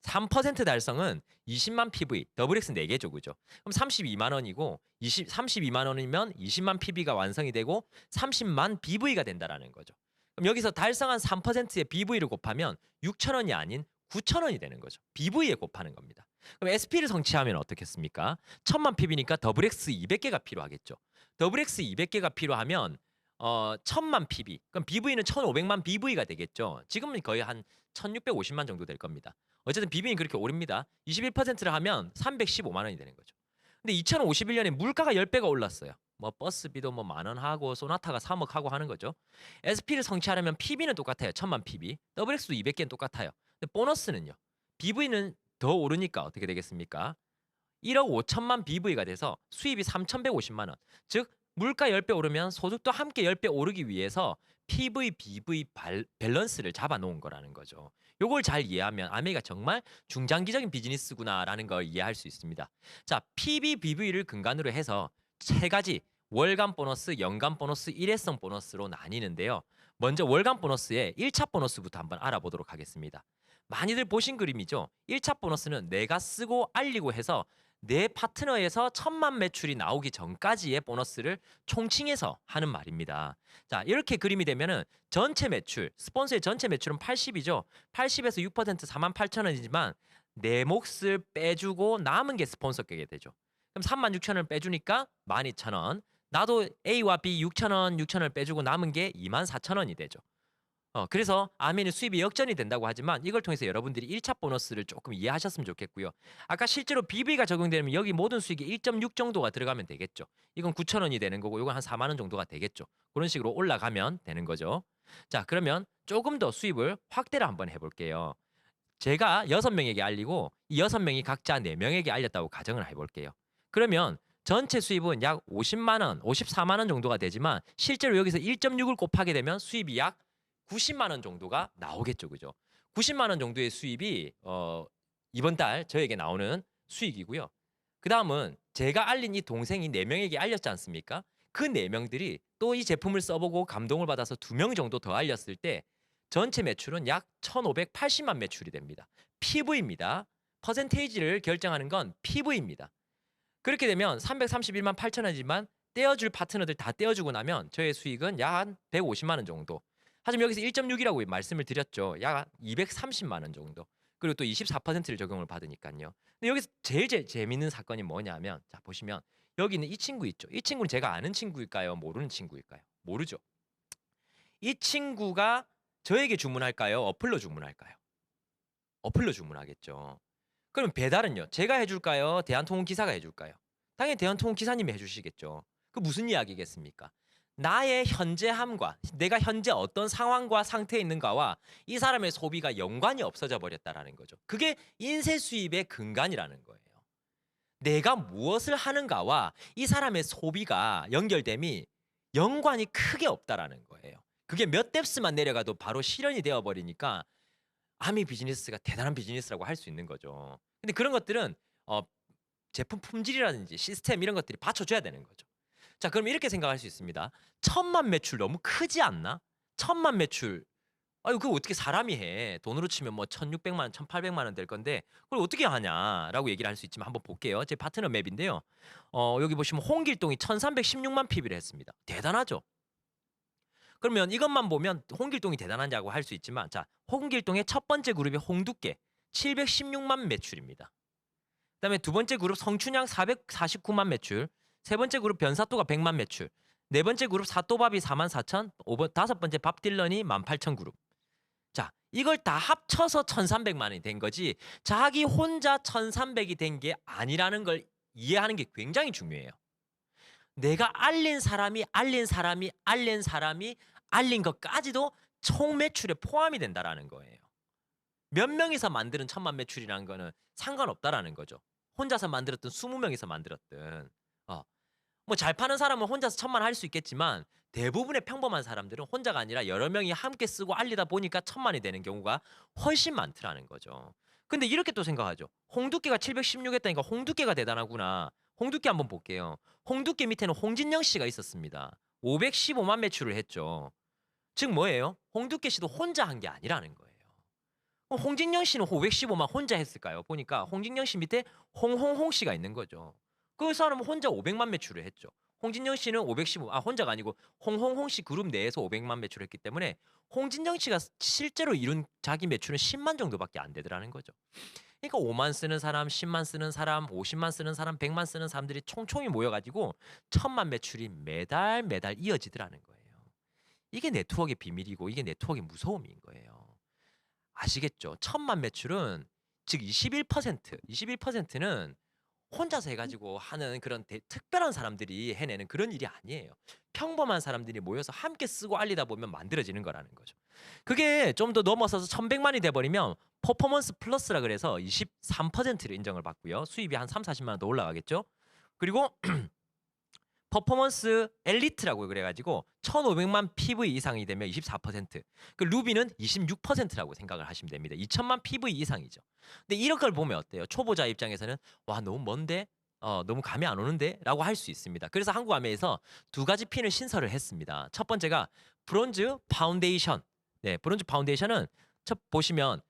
3% 달성은 20만 PV, 더블엑스 4개죠. 그죠? 그럼 32만 원이고 32만 원이면 20만 PV가 완성이 되고 30만 BV가 된다라는 거죠. 그럼 여기서 달성한 3%의 BV를 곱하면 6,000원이 아닌 9,000원이 되는 거죠. BV에 곱하는 겁니다. 그럼 SP를 성취하면 어떻겠습니까? 1000만 PV니까 더블엑스 200개가 필요하겠죠. 더블엑스 200개가 필요하면 1000만 PV. 그럼 BV는 1500만 BV가 되겠죠. 지금은 거의 한 1650만 정도 될 겁니다. 어쨌든 BV는 그렇게 오릅니다. 21%를 하면 315만 원이 되는 거죠. 근데 2051년에 물가가 10배가 올랐어요. 뭐 버스비도 뭐 만 원 하고 소나타가 3억 하고 하는 거죠. SP를 성취하려면 PV는 똑같아요. 1000만 PV. 더블엑스도 200개는 똑같아요. 근데 보너스는요. BV는 더 오르니까 어떻게 되겠습니까? 1억 5천만 BV가 돼서 수입이 3,150만 원. 즉 물가 10배 오르면 소득도 함께 10배 오르기 위해서 PV, BV 밸런스를 잡아놓은 거라는 거죠. 요걸 잘 이해하면 아메이가 정말 중장기적인 비즈니스구나라는 걸 이해할 수 있습니다. 자, PV, BV를 근간으로 해서 세 가지 월간 보너스, 연간 보너스, 일회성 보너스로 나뉘는데요. 먼저 월간 보너스의 1차 보너스부터 한번 알아보도록 하겠습니다. 많이들 보신 그림이죠. 1차 보너스는 내가 쓰고 알리고 해서 내 파트너에서 1000만 매출이 나오기 전까지의 보너스를 총칭해서 하는 말입니다. 자, 이렇게 그림이 되면은 전체 매출, 스폰서의 전체 매출은 80이죠. 80에서 6% 48,000원이지만 내 몫을 빼주고 남은 게 스폰서께 되죠. 그럼 36,000원을 빼주니까 12,000원. 나도 A와 B 6,000원, 6,000원을 빼주고 남은 게 24,000원이 되죠. 그래서 아메이는 수입이 역전이 된다고 하지만 이걸 통해서 여러분들이 1차 보너스를 조금 이해하셨으면 좋겠고요. 아까 실제로 BV가 적용되면 여기 모든 수익이 1.6 정도가 들어가면 되겠죠. 이건 9,000원이 되는 거고 이건 한 4만 원 정도가 되겠죠. 그런 식으로 올라가면 되는 거죠. 자, 그러면 조금 더 수입을 확대를 한번 해볼게요. 제가 6명에게 알리고 이 6명이 각자 4명에게 알렸다고 가정을 해볼게요. 그러면 전체 수입은 약 50만 원, 54만 원 정도가 되지만 실제로 여기서 1.6을 곱하게 되면 수입이 약 90만 원 정도가 나오겠죠. 그죠? 90만 원 정도의 수입이 이번 달 저에게 나오는 수익이고요. 그다음은 제가 알린 이 동생이 4명에게 알렸지 않습니까? 그 4명들이 또 이 제품을 써보고 감동을 받아서 2명 정도 더 알렸을 때 전체 매출은 약 1580만 매출이 됩니다. PV입니다. 퍼센테이지를 결정하는 건 PV입니다. 그렇게 되면 331만 8천원이지만 떼어줄 파트너들 다 떼어주고 나면 저의 수익은 약 한 150만 원 정도. 하지만 여기서 1.6이라고 말씀을 드렸죠. 약 230만 원 정도. 그리고 또 24%를 적용을 받으니까요. 근데 여기서 제일 재밌는 사건이 뭐냐면 자 보시면 여기 있는 이 친구 있죠. 이 친구는 제가 아는 친구일까요? 모르는 친구일까요? 모르죠. 이 친구가 저에게 주문할까요? 어플로 주문할까요? 어플로 주문하겠죠. 그럼 배달은요? 제가 해줄까요? 대한통운기사가 해줄까요? 당연히 대한통운기사님이 해주시겠죠. 그 무슨 이야기겠습니까? 나의 현재함과 내가 현재 어떤 상황과 상태에 있는가와 이 사람의 소비가 연관이 없어져 버렸다라는 거죠. 그게 인쇄 수입의 근간이라는 거예요. 내가 무엇을 하는가와 이 사람의 소비가 연결됨이 연관이 크게 없다라는 거예요. 그게 몇 뎁스만 내려가도 바로 실현이 되어 버리니까 아미 비즈니스가 대단한 비즈니스라고 할 수 있는 거죠. 근데 그런 것들은 제품 품질이라든지 시스템 이런 것들이 받쳐줘야 되는 거죠. 자, 그럼 이렇게 생각할 수 있습니다. 1000만 매출 너무 크지 않나? 1000만 매출. 아유, 그거 어떻게 사람이 해? 돈으로 치면 뭐 1600만 원, 1800만 원 될 건데 그걸 어떻게 하냐라고 얘기를 할 수 있지만 한번 볼게요. 제 파트너 맵인데요. 여기 보시면 홍길동이 1316만 PB를 했습니다. 대단하죠? 그러면 이것만 보면 홍길동이 대단하냐고 할 수 있지만 자, 홍길동의 첫 번째 그룹이 홍두깨 716만 매출입니다. 그다음에 두 번째 그룹 성춘향 449만 매출, 세 번째 그룹 변사또가 100만 매출, 네 번째 그룹 사또밥이 44,000, 다섯 번째 밥딜런이 18,000 그룹. 자, 이걸 다 합쳐서 1,300만이 된 거지 자기 혼자 1,300이 된 게 아니라는 걸 이해하는 게 굉장히 중요해요. 내가 알린 사람이 알린 것까지도 총 매출에 포함이 된다라는 거예요. 몇 명이서 만드는 1000만 매출이라는 거는 상관없다라는 거죠. 혼자서 만들었든 20명이서 만들었든. 뭐 잘 파는 사람은 혼자서 1000만 할 수 있겠지만 대부분의 평범한 사람들은 혼자가 아니라 여러 명이 함께 쓰고 알리다 보니까 1000만이 되는 경우가 훨씬 많더라는 거죠. 근데 이렇게 또 생각하죠. 홍두깨가 716 했다니까 홍두깨가 대단하구나. 홍두깨 한번 볼게요. 홍두깨 밑에는 홍진영 씨가 있었습니다. 515만 매출을 했죠. 즉 뭐예요? 홍두깨 씨도 혼자 한 게 아니라는 거예요. 홍진영 씨는 515만 혼자 했을까요? 보니까 홍진영 씨 밑에 홍홍홍 씨가 있는 거죠. 그 사람은 혼자 500만 매출을 했죠. 홍진영 씨는 515, 혼자가 아니고 홍홍홍 씨 그룹 내에서 500만 매출을 했기 때문에 홍진영 씨가 실제로 이룬 자기 매출은 10만 정도밖에 안 되더라는 거죠. 그러니까 5만 쓰는 사람, 10만 쓰는 사람, 50만 쓰는 사람, 100만 쓰는 사람들이 총총이 모여가지고 1000만 매출이 매달 이어지더라는 거예요. 이게 네트워크의 비밀이고 이게 네트워크의 무서움인 거예요. 아시겠죠? 1000만 매출은 즉 21%는 혼자서 해가지고 하는 그런 특별한 사람들이 해내는 그런 일이 아니에요. 평범한 사람들이 모여서 함께 쓰고 알리다 보면 만들어지는 거라는 거죠. 그게 좀 더 넘어서서 1100만이 돼버리면 퍼포먼스 플러스라 그래서 23%를 인정을 받고요. 수입이 한 3, 40만 원 더 올라가겠죠. 그리고 퍼포먼스 엘리트라고 그래가지고 1500만 PV 이상이 되면 24%, 그 루비는 26%라고 생각을 하시면 됩니다. 2000만 PV 이상이죠. 근데 이런 걸 보면 어때요? 초보자 입장에서는 와 너무 먼데? 너무 감이 안 오는데? 라고 할 수 있습니다. 그래서 한국아메에서 두 가지 핀을 신설을 했습니다. 첫 번째가 브론즈 파운데이션. 네, 브론즈 파운데이션은 보시면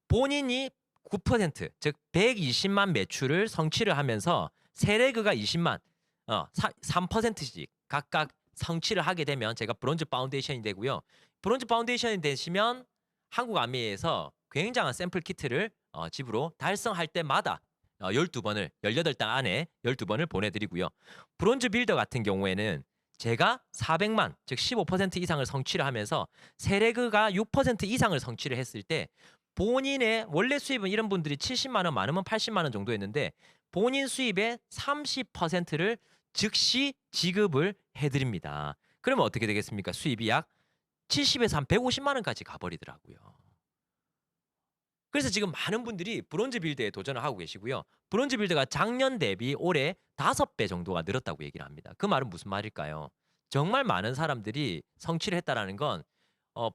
본인이 9%, 즉 120만 매출을 성취를 하면서 세레그가 20만, 3%씩 각각 성취를 하게 되면 제가 브론즈 파운데이션이 되고요. 브론즈 파운데이션이 되시면 한국아미에서 굉장한 샘플 키트를 집으로 달성할 때마다 12번을 18달 안에 12번을 보내드리고요. 브론즈 빌더 같은 경우에는 제가 400만, 즉 15% 이상을 성취를 하면서 세레그가 6% 이상을 성취를 했을 때 본인의 원래 수입은 이런 분들이 70만 원, 많으면 80만 원 정도였는데 본인 수입의 30%를 즉시 지급을 해드립니다. 그러면 어떻게 되겠습니까? 수입이 약 70에서 한 150만 원까지 가버리더라고요. 그래서 지금 많은 분들이 브론즈 빌드에 도전을 하고 계시고요. 브론즈 빌드가 작년 대비 올해 5배 정도가 늘었다고 얘기를 합니다. 그 말은 무슨 말일까요? 정말 많은 사람들이 성취를 했다라는 건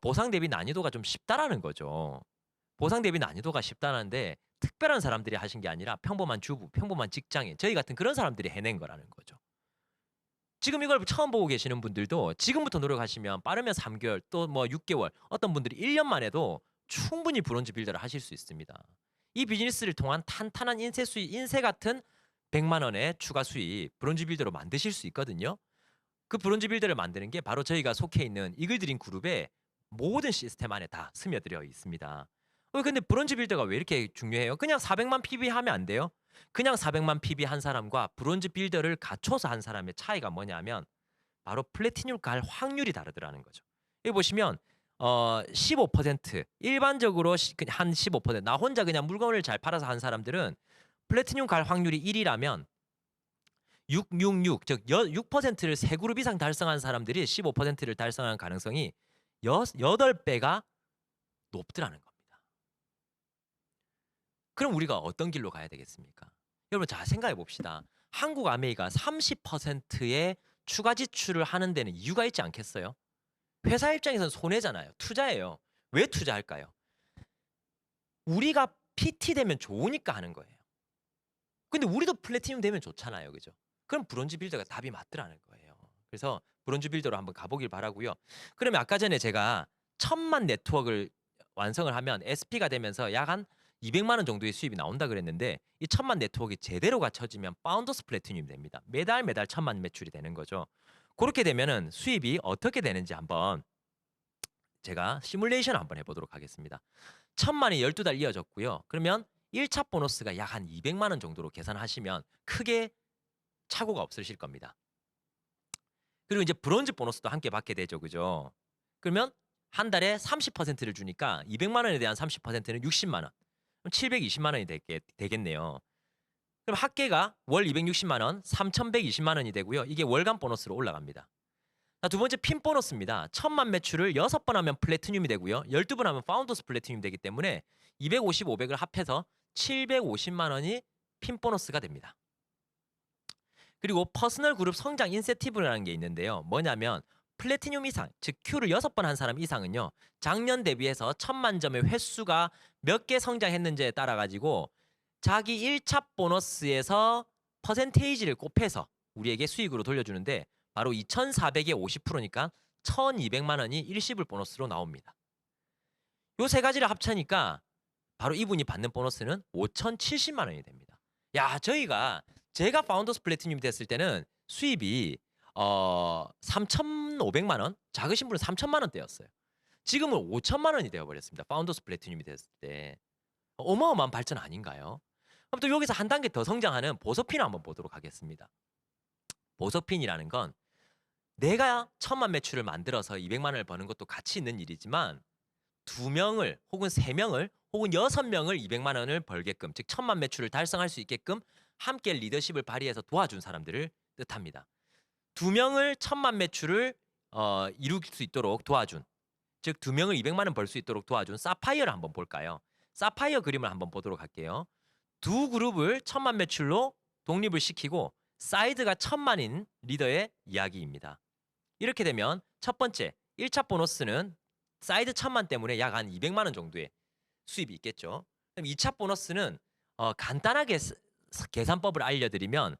보상 대비 난이도가 좀 쉽다라는 거죠. 보상 대비 난이도가 쉽다는데 특별한 사람들이 하신 게 아니라 평범한 주부, 평범한 직장인, 저희 같은 그런 사람들이 해낸 거라는 거죠. 지금 이걸 처음 보고 계시는 분들도 지금부터 노력하시면 빠르면 3개월 또 뭐 6개월, 어떤 분들이 1년만 해도 충분히 브론즈 빌더를 하실 수 있습니다. 이 비즈니스를 통한 탄탄한 인세 수익, 인세 같은 100만 원의 추가 수익 브론즈 빌더로 만드실 수 있거든요. 그 브론즈 빌더를 만드는 게 바로 저희가 속해 있는 이글드림 그룹의 모든 시스템 안에 다 스며들어 있습니다. 근데 브론즈 빌더가 왜 이렇게 중요해요? 그냥 400만 PB 하면 안 돼요? 그냥 400만 PB 한 사람과 브론즈 빌더를 갖춰서 한 사람의 차이가 뭐냐면 바로 플래티늄 갈 확률이 다르더라는 거죠. 여기 보시면 15% 일반적으로 한 15%, 나 혼자 그냥 물건을 잘 팔아서 한 사람들은 플래티늄 갈 확률이 1이라면 666, 즉 6%를 3그룹 이상 달성한 사람들이 15%를 달성하는 가능성이 8배가 높더라는 겁니다. 그럼 우리가 어떤 길로 가야 되겠습니까? 여러분 잘 생각해 봅시다. 한국아메이가 30%의 추가 지출을 하는 데는 이유가 있지 않겠어요? 회사 입장에서는 손해잖아요. 투자예요. 왜 투자할까요? 우리가 PT 되면 좋으니까 하는 거예요. 근데 우리도 플래티늄 되면 좋잖아요. 그죠? 그럼 브론즈 빌더가 답이 맞더라는 거예요. 그래서 브론즈 빌더로 한번 가보길 바라고요. 그러면 아까 전에 제가 1000만 네트워크를 완성을 하면 SP가 되면서 약 한 200만 원 정도의 수입이 나온다 그랬는데 이 1000만 네트워크가 제대로 갖춰지면 파운더스 플래티늄이 됩니다. 매달 1000만 매출이 되는 거죠. 그렇게 되면은 수입이 어떻게 되는지 한번 제가 시뮬레이션 한번 해보도록 하겠습니다. 1000만이 12달 이어졌고요. 그러면 1차 보너스가 약 한 200만 원 정도로 계산하시면 크게 착오가 없으실 겁니다. 그리고 이제 브론즈 보너스도 함께 받게 되죠. 그죠? 그러면 한 달에 30%를 주니까 200만 원에 대한 30%는 60만 원. 그럼 720만 원이 되겠네요. 그럼 합계가 월 260만 원, 3,120만 원이 되고요. 이게 월간 보너스로 올라갑니다. 자, 두 번째 핀 보너스입니다. 1000만 매출을 6번 하면 플래티늄이 되고요. 12번 하면 파운더스 플래티늄이 되기 때문에 250, 500을 합해서 750만 원이 핀 보너스가 됩니다. 그리고 퍼스널 그룹 성장 인센티브라는 게 있는데요. 뭐냐면 플래티늄 이상, 즉 Q를 6번 한 사람 이상은요. 작년 대비해서 1000만 점의 횟수가 몇 개 성장했는지에 따라 가지고 자기 1차 보너스에서 퍼센테이지를 곱해서 우리에게 수익으로 돌려주는데 바로 2,400의 50%니까 1,200만 원이 일시불 보너스로 나옵니다. 요 세 가지를 합치니까 바로 이분이 받는 보너스는 5,070만 원이 됩니다. 야, 제가 파운더스 플래티늄이 됐을 때는 수입이 3,500만 원, 작으신 분은 3,000만 원대였어요. 지금은 5천만 원이 되어버렸습니다. 파운더스 플래티늄이 됐을 때. 어마어마한 발전 아닌가요? 그럼 또 여기서 한 단계 더 성장하는 보석핀을 한번 보도록 하겠습니다. 보석핀이라는 건 내가 1000만 매출을 만들어서 200만 원을 버는 것도 가치 있는 일이지만 2명을 혹은 3명을 혹은 6명을 200만 원을 벌게끔, 즉 1000만 매출을 달성할 수 있게끔 함께 리더십을 발휘해서 도와준 사람들을 뜻합니다. 2명을 1000만 매출을 이룰 수 있도록 도와준, 즉 2명을 200만 원 벌 수 있도록 도와준 사파이어를 한번 볼까요? 사파이어 그림을 한번 보도록 할게요. 두 그룹을 1000만 매출로 독립을 시키고 사이드가 1000만인 리더의 이야기입니다. 이렇게 되면 첫 번째 1차 보너스는 사이드 1000만 때문에 약 한 200만 원 정도의 수입이 있겠죠. 그럼 2차 보너스는 간단하게 계산법을 알려드리면,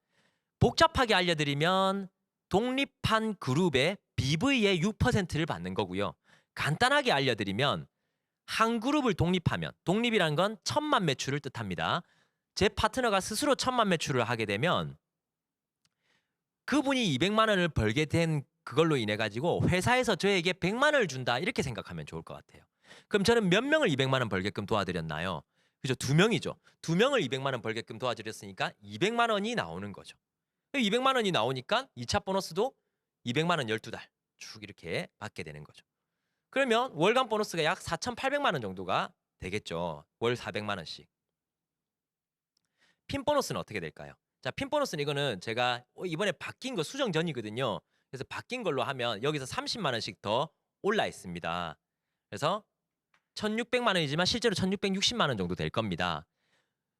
복잡하게 알려드리면 독립한 그룹의 BV의 6%를 받는 거고요. 간단하게 알려드리면 한 그룹을 독립하면, 독립이란 건 1000만 매출을 뜻합니다. 제 파트너가 스스로 1000만 매출을 하게 되면 그분이 200만 원을 벌게 된 그걸로 인해 가지고 회사에서 저에게 100만 원을 준다, 이렇게 생각하면 좋을 것 같아요. 그럼 저는 몇 명을 200만 원 벌게끔 도와드렸나요? 그죠? 2명이죠. 2명을 200만 원 벌게끔 도와드렸으니까 200만 원이 나오는 거죠. 200만 원이 나오니까 2차 보너스도 200만 원 12달 쭉 이렇게 받게 되는 거죠. 그러면 월간 보너스가 약 4,800만 원 정도가 되겠죠. 월 400만 원씩. 핀 보너스는 어떻게 될까요? 자, 핀 보너스는 이거는 제가 이번에 바뀐 거 수정 전이거든요. 그래서 바뀐 걸로 하면 여기서 30만 원씩 더 올라 있습니다. 그래서 1,600만 원이지만 실제로 1,660만 원 정도 될 겁니다.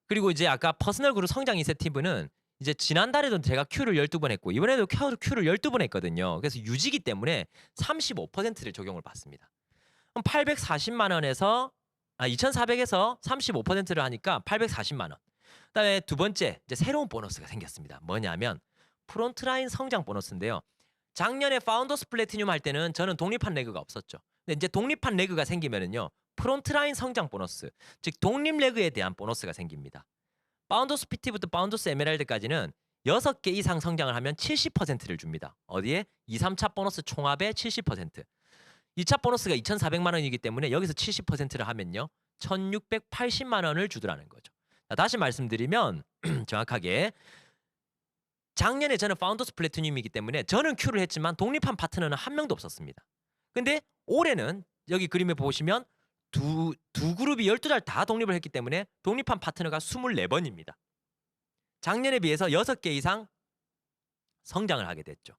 그리고 이제 아까 퍼스널 그룹 성장 인센티브는 이제 지난달에도 제가 Q를 12번 했고 이번에도 Q를 12번 했거든요. 그래서 유지기 때문에 35%를 적용을 받습니다. 그럼 840만 원에서 2,400에서 35%를 하니까 840만 원. 그다음에 두 번째 이제 새로운 보너스가 생겼습니다. 뭐냐면 프론트라인 성장 보너스인데요. 작년에 파운더스 플래티늄 할 때는 저는 독립한 레그가 없었죠. 근데 이제 독립한 레그가 생기면은요. 프론트라인 성장 보너스, 즉 독립 레그에 대한 보너스가 생깁니다. 파운더스 PT부터 파운더스 에메랄드까지는 6개 이상 성장을 하면 70%를 줍니다. 어디에? 2, 3차 보너스 총합의 70%. 2차 보너스가 2,400만 원이기 때문에 여기서 70%를 하면요. 1,680만 원을 주더라는 거죠. 자, 다시 말씀드리면 정확하게 작년에 저는 파운더스 플래티늄이기 때문에 저는 Q를 했지만 독립한 파트너는 한 명도 없었습니다. 근데 올해는 여기 그림에 보시면 두 그룹이 12달 다 독립을 했기 때문에 독립한 파트너가 24번입니다. 작년에 비해서 6개 이상 성장을 하게 됐죠.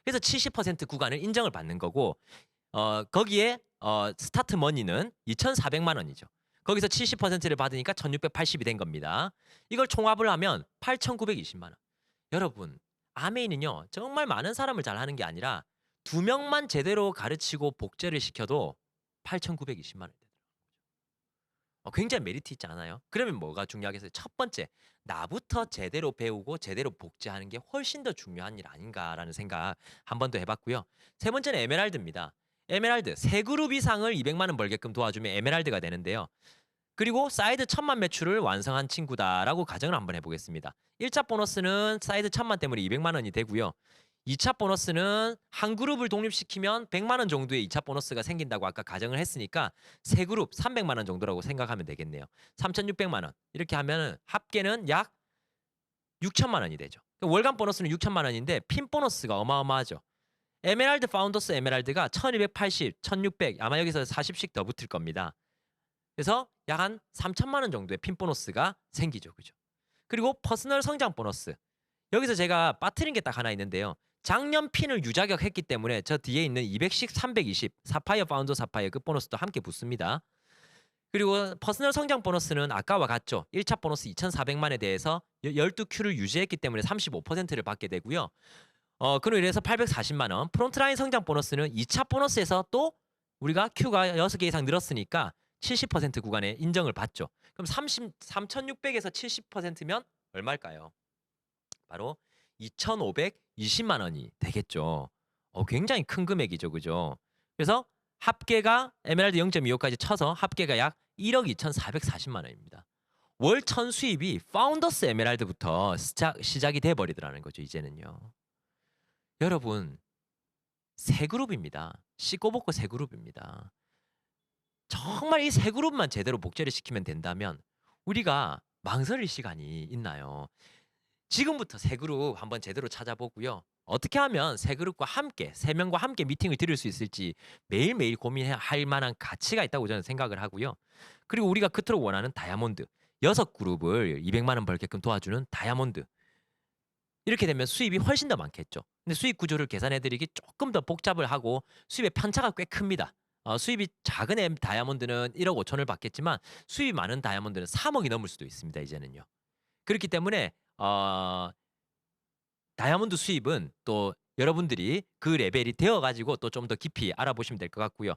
그래서 70% 구간을 인정을 받는 거고 거기에 스타트 머니는 2,400만 원이죠. 거기서 70%를 받으니까 1,680이 된 겁니다. 이걸 총합을 하면 8,920만 원. 여러분, 아메이는요. 정말 많은 사람을 잘 하는 게 아니라 2명만 제대로 가르치고 복제를 시켜도 8,920만 원이 되더라고요. 굉장히 메리트 있지 않아요? 그러면 뭐가 중요하겠어요? 첫 번째, 나부터 제대로 배우고 제대로 복제하는 게 훨씬 더 중요한 일 아닌가라는 생각 한 번 더 해봤고요. 세 번째는 에메랄드입니다. 에메랄드, 3그룹 이상을 200만 원 벌게끔 도와주면 에메랄드가 되는데요. 그리고 사이드 1000만 매출을 완성한 친구다라고 가정을 한번 해보겠습니다. 1차 보너스는 사이드 1000만 때문에 200만 원이 되고요. 2차 보너스는 한 그룹을 독립시키면 100만 원 정도의 2차 보너스가 생긴다고 아까 가정을 했으니까 3그룹 300만 원 정도라고 생각하면 되겠네요. 3,600만 원. 이렇게 하면 합계는 약 6천만 원이 되죠. 월간 보너스는 6천만 원인데 핀 보너스가 어마어마하죠. 에메랄드 파운더스 에메랄드가 1280, 1600 아마 여기서 40씩 더 붙을 겁니다. 그래서 약 한 3천만 원 정도의 핀 보너스가 생기죠. 그죠? 그리고 퍼스널 성장 보너스. 여기서 제가 빠뜨린 게 딱 하나 있는데요. 작년 핀을 유자격했기 때문에 저 뒤에 있는 210, 320 사파이어 파운더 사파이어 그 보너스도 함께 붙습니다. 그리고 퍼스널 성장 보너스는 아까와 같죠. 1차 보너스 2,400만에 대해서 12Q를 유지했기 때문에 35%를 받게 되고요. 그로 인해서 840만 원. 프론트라인 성장 보너스는 2차 보너스에서 또 우리가 Q가 6개 이상 늘었으니까 70% 구간에 인정을 받죠. 그럼 3,600에서 70%면 얼마일까요? 바로 2,520만 원이 되겠죠. 굉장히 큰 금액이죠. 그죠? 그래서 합계가 에메랄드 0.25까지 쳐서 합계가 약 1억 2,440만 원입니다. 월 천 수입이 파운더스 에메랄드부터 시작이 돼 버리더라는 거죠. 이제는요. 여러분 세 그룹입니다. 씻고 볶고 세 그룹입니다. 정말 이 세 그룹만 제대로 복제를 시키면 된다면 우리가 망설일 시간이 있나요? 지금부터 세 그룹 한번 제대로 찾아보고요. 어떻게 하면 세 그룹과 함께, 세 명과 함께 미팅을 드릴 수 있을지 매일매일 고민할 만한 가치가 있다고 저는 생각을 하고요. 그리고 우리가 그토록 원하는 다이아몬드, 6그룹을 200만 원 벌게끔 도와주는 다이아몬드. 이렇게 되면 수입이 훨씬 더 많겠죠. 근데 수입 구조를 계산해드리기 조금 더 복잡을 하고 수입의 편차가 꽤 큽니다. 수입이 작은 다이아몬드는 1억 5천을 받겠지만 수입이 많은 다이아몬드는 3억이 넘을 수도 있습니다. 이제는요. 그렇기 때문에 다이아몬드 수입은 또 여러분들이 그 레벨이 되어가지고 또 좀 더 깊이 알아보시면 될 것 같고요.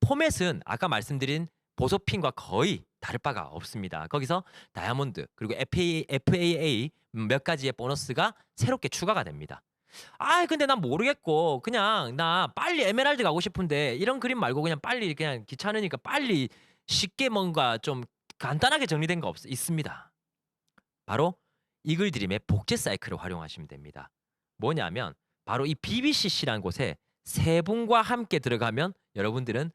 포맷은 아까 말씀드린 보석핀과 거의 다를 바가 없습니다. 거기서 다이아몬드 그리고 FAA 몇 가지의 보너스가 새롭게 추가가 됩니다. 근데 난 모르겠고 그냥 나 빨리 에메랄드 가고 싶은데 이런 그림 말고 그냥 빨리 그냥 귀찮으니까 빨리 쉽게 뭔가 좀 간단하게 정리된 거 있습니다. 바로 이글 드림의 복제 사이클을 활용하시면 됩니다. 뭐냐면 바로 이 BBCC라는 곳에 세 분과 함께 들어가면 여러분들은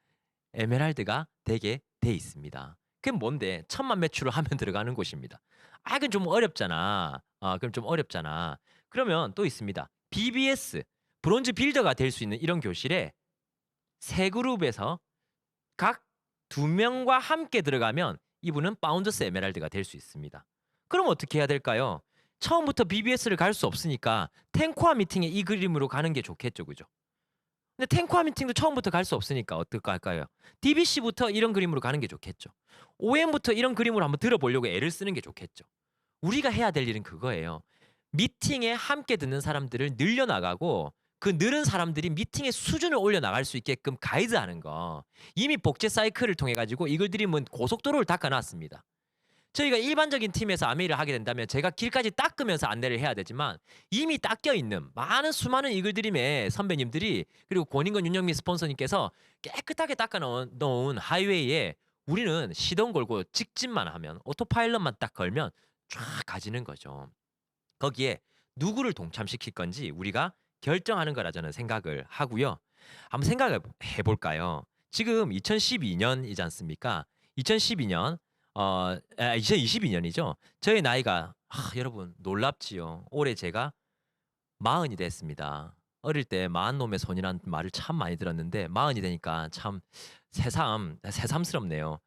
에메랄드가 되게 돼 있습니다. 그게 뭔데? 1,000만 매출을 하면 들어가는 곳입니다. 그건 좀 어렵잖아. 그럼 좀 어렵잖아. 그러면 또 있습니다. BBS 브론즈 빌더가 될 수 있는 이런 교실에 세 그룹에서 각 2명과 함께 들어가면 이분은 파운더스 에메랄드가 될 수 있습니다. 그럼 어떻게 해야 될까요? 처음부터 BBS를 갈 수 없으니까 탱코아 미팅에 이 그림으로 가는 게 좋겠죠. 그죠? 근데 탱코아 미팅도 처음부터 갈 수 없으니까 어떨까 할까요? DBC부터 이런 그림으로 가는 게 좋겠죠. OM부터 이런 그림으로 한번 들어보려고 애를 쓰는 게 좋겠죠. 우리가 해야 될 일은 그거예요. 미팅에 함께 듣는 사람들을 늘려나가고 그 늘은 사람들이 미팅의 수준을 올려나갈 수 있게끔 가이드하는 거. 이미 복제 사이클을 통해 가지고 이글 드림은 고속도로를 닦아놨습니다. 저희가 일반적인 팀에서 아메이를 하게 된다면 제가 길까지 닦으면서 안내를 해야 되지만 이미 닦여 있는 수많은 이글 드림의 선배님들이 그리고 권인건 윤영민 스폰서님께서 깨끗하게 닦아 놓은 하이웨이에 우리는 시동 걸고 직진만 하면 오토파일럿만 딱 걸면 쫙 가지는 거죠. 거기에 누구를 동참시킬 건지 우리가 결정하는 거라 저는 생각을 하고요. 한번 생각해 볼까요? 지금 2012년이지 않습니까? 2012년 2022년이죠. 저의 나이가 여러분 놀랍지요. 올해 제가 40이 됐습니다. 어릴 때 40놈의 손이라는 말을 참 많이 들었는데 40이 되니까 참 새삼스럽네요.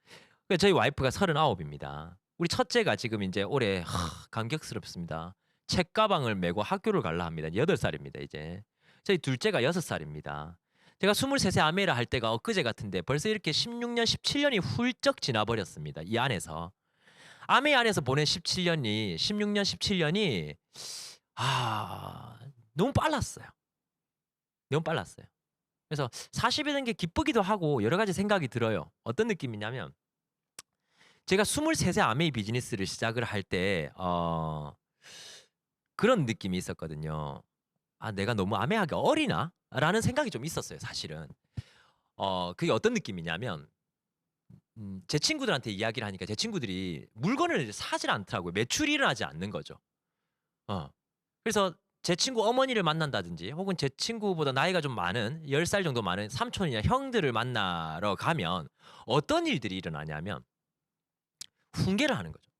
저희 와이프가 39입니다. 우리 첫째가 지금 이제 올해 감격스럽습니다. 책가방을 메고 학교를 갈라 합니다. 8살입니다 이제. 저희 둘째가 6살입니다. 제가 23세 아메라 할 때가 엊그제 같은데 벌써 이렇게 16년, 17년이 훌쩍 지나버렸습니다. 이 안에서. 아메 안에서 보낸 16년, 17년이 너무 빨랐어요. 너무 빨랐어요. 그래서 40이 된 게 기쁘기도 하고 여러 가지 생각이 들어요. 어떤 느낌이냐면 제가 23세 아메이 비즈니스를 시작을 할 때 그런 느낌이 있었거든요. 내가 너무 아메하기 어리나? 라는 생각이 좀 있었어요, 사실은. 그게 어떤 느낌이냐면 제 친구들한테 이야기를 하니까 제 친구들이 물건을 사질 않더라고요. 매출이 일어나지 않는 거죠. 그래서 제 친구 어머니를 만난다든지 혹은 제 친구보다 나이가 좀 많은 10살 정도 많은 삼촌이나 형들을 만나러 가면 어떤 일들이 일어나냐면 훈계를 하는 거죠.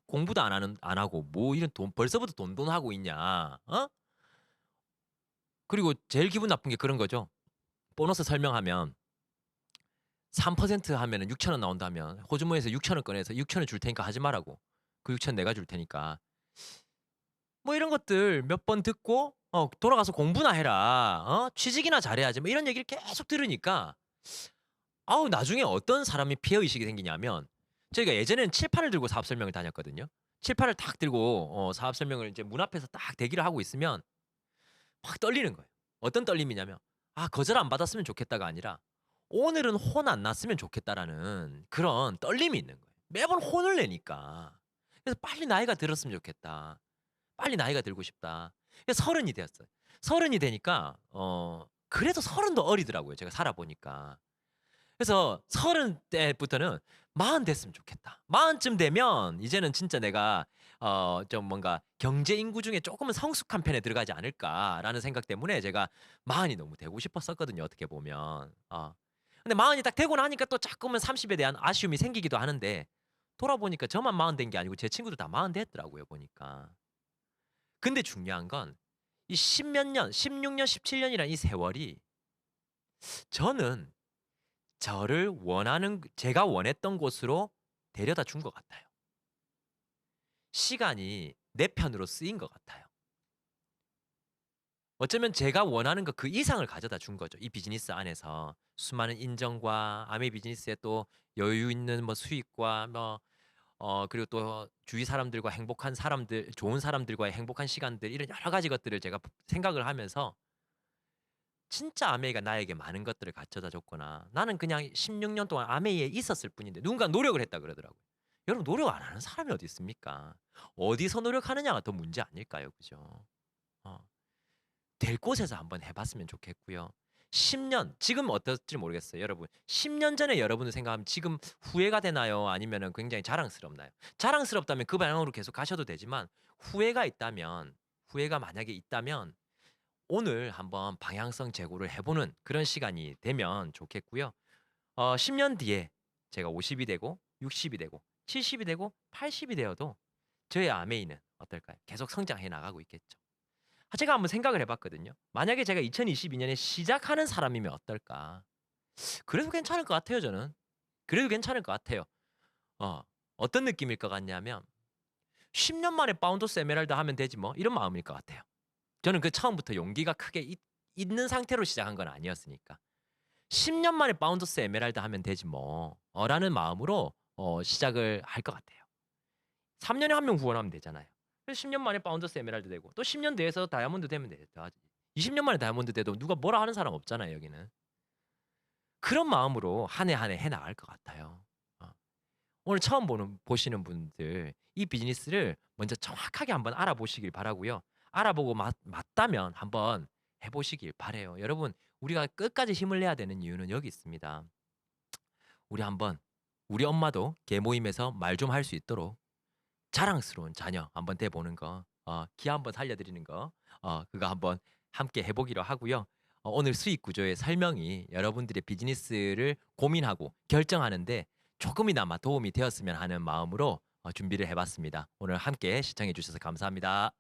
공부도 안 하고 뭐 이런 벌써부터 돈 하고 있냐? 그리고 제일 기분 나쁜 게 그런 거죠. 보너스 설명하면 3% 하면은 6,000원 나온다면 호주머니에서 6,000원 꺼내서 6,000원 줄 테니까 하지 말라고. 그 6,000원 내가 줄 테니까. 뭐 이런 것들 몇 번 듣고 돌아가서 공부나 해라. 취직이나 잘해야지. 뭐 이런 얘기를 계속 들으니까 아우 나중에 어떤 사람이 피해 의식이 생기냐면 저희가 예전에는 칠판을 들고 사업 설명을 다녔거든요. 칠판을 딱 들고 사업 설명을 이제 문 앞에서 딱 대기를 하고 있으면 막 떨리는 거예요. 어떤 떨림이냐면 거절 안 받았으면 좋겠다가 아니라 오늘은 혼 안 났으면 좋겠다라는 그런 떨림이 있는 거예요. 매번 혼을 내니까. 그래서 빨리 나이가 들었으면 좋겠다. 빨리 나이가 들고 싶다. 그래서 30이 되었어요. 30이 되니까 그래도 30도 어리더라고요. 제가 살아보니까. 그래서 30 때부터는 40 됐으면 좋겠다. 40쯤 되면 이제는 진짜 내가 좀 뭔가 경제 인구 중에 조금은 성숙한 편에 들어가지 않을까라는 생각 때문에 제가 40이 너무 되고 싶었었거든요. 어떻게 보면. 근데 40이 딱 되고 나니까 또 자꾸만 30에 대한 아쉬움이 생기기도 하는데 돌아보니까 저만 40 된 게 아니고 제 친구들 다 40 됐더라고요. 보니까. 근데 중요한 건 이 10몇 년, 16년, 17년이라는 이 세월이 저는 저를 제가 원했던 곳으로 데려다 준 것 같아요. 시간이 내 편으로 쓰인 것 같아요. 어쩌면 제가 원하는 것 그 이상을 가져다 준 거죠. 이 비즈니스 안에서 수많은 인정과 아메 비즈니스에 또 여유 있는 뭐 수익과 뭐 그리고 또 주위 사람들과 행복한 사람들, 좋은 사람들과의 행복한 시간들 이런 여러 가지 것들을 제가 생각을 하면서 진짜 아메이가 나에게 많은 것들을 갖춰다 줬구나. 나는 그냥 16년 동안 아메이에 있었을 뿐인데 누군가 노력을 했다 그러더라고요. 여러분 노력 안 하는 사람이 어디 있습니까? 어디서 노력하느냐가 더 문제 아닐까요? 그죠? 될 곳에서 한번 해봤으면 좋겠고요. 10년 지금 어떨지 모르겠어요. 여러분 10년 전에 여러분을 생각하면 지금 후회가 되나요? 아니면 굉장히 자랑스럽나요? 자랑스럽다면 그 방향으로 계속 가셔도 되지만 후회가 만약에 있다면 오늘 한번 방향성 제고를 해보는 그런 시간이 되면 좋겠고요. 10년 뒤에 제가 50이 되고 60이 되고 70이 되고 80이 되어도 저의 아메이는 어떨까요? 계속 성장해 나가고 있겠죠. 제가 한번 생각을 해봤거든요. 만약에 제가 2022년에 시작하는 사람이면 어떨까? 그래도 괜찮을 것 같아요, 저는. 그래도 괜찮을 것 같아요. 어떤 느낌일 것 같냐면 10년 만에 바운더스 에메랄드 하면 되지 뭐 이런 마음일 것 같아요. 저는 그 처음부터 용기가 크게 있는 상태로 시작한 건 아니었으니까 10년 만에 바운더스 에메랄드 하면 되지 뭐 라는 마음으로 시작을 할 것 같아요. 3년에 한 명 후원하면 되잖아요. 10년 만에 바운더스 에메랄드 되고 또 10년 뒤에서 다이아몬드 되면 되죠. 20년 만에 다이아몬드 돼도 누가 뭐라 하는 사람 없잖아요. 여기는. 그런 마음으로 한 해 한 해 해나갈 것 같아요. 오늘 처음 보시는 분들 이 비즈니스를 먼저 정확하게 한번 알아보시길 바라고요. 알아보고 맞다면 한번 해보시길 바래요. 여러분 우리가 끝까지 힘을 내야 되는 이유는 여기 있습니다. 우리 엄마도 개 모임에서 말 좀 할 수 있도록 자랑스러운 자녀 한번 돼보는 거, 기 한번 살려드리는 거, 그거 한번 함께 해보기로 하고요. 오늘 수익 구조의 설명이 여러분들의 비즈니스를 고민하고 결정하는데 조금이나마 도움이 되었으면 하는 마음으로 준비를 해봤습니다. 오늘 함께 시청해 주셔서 감사합니다.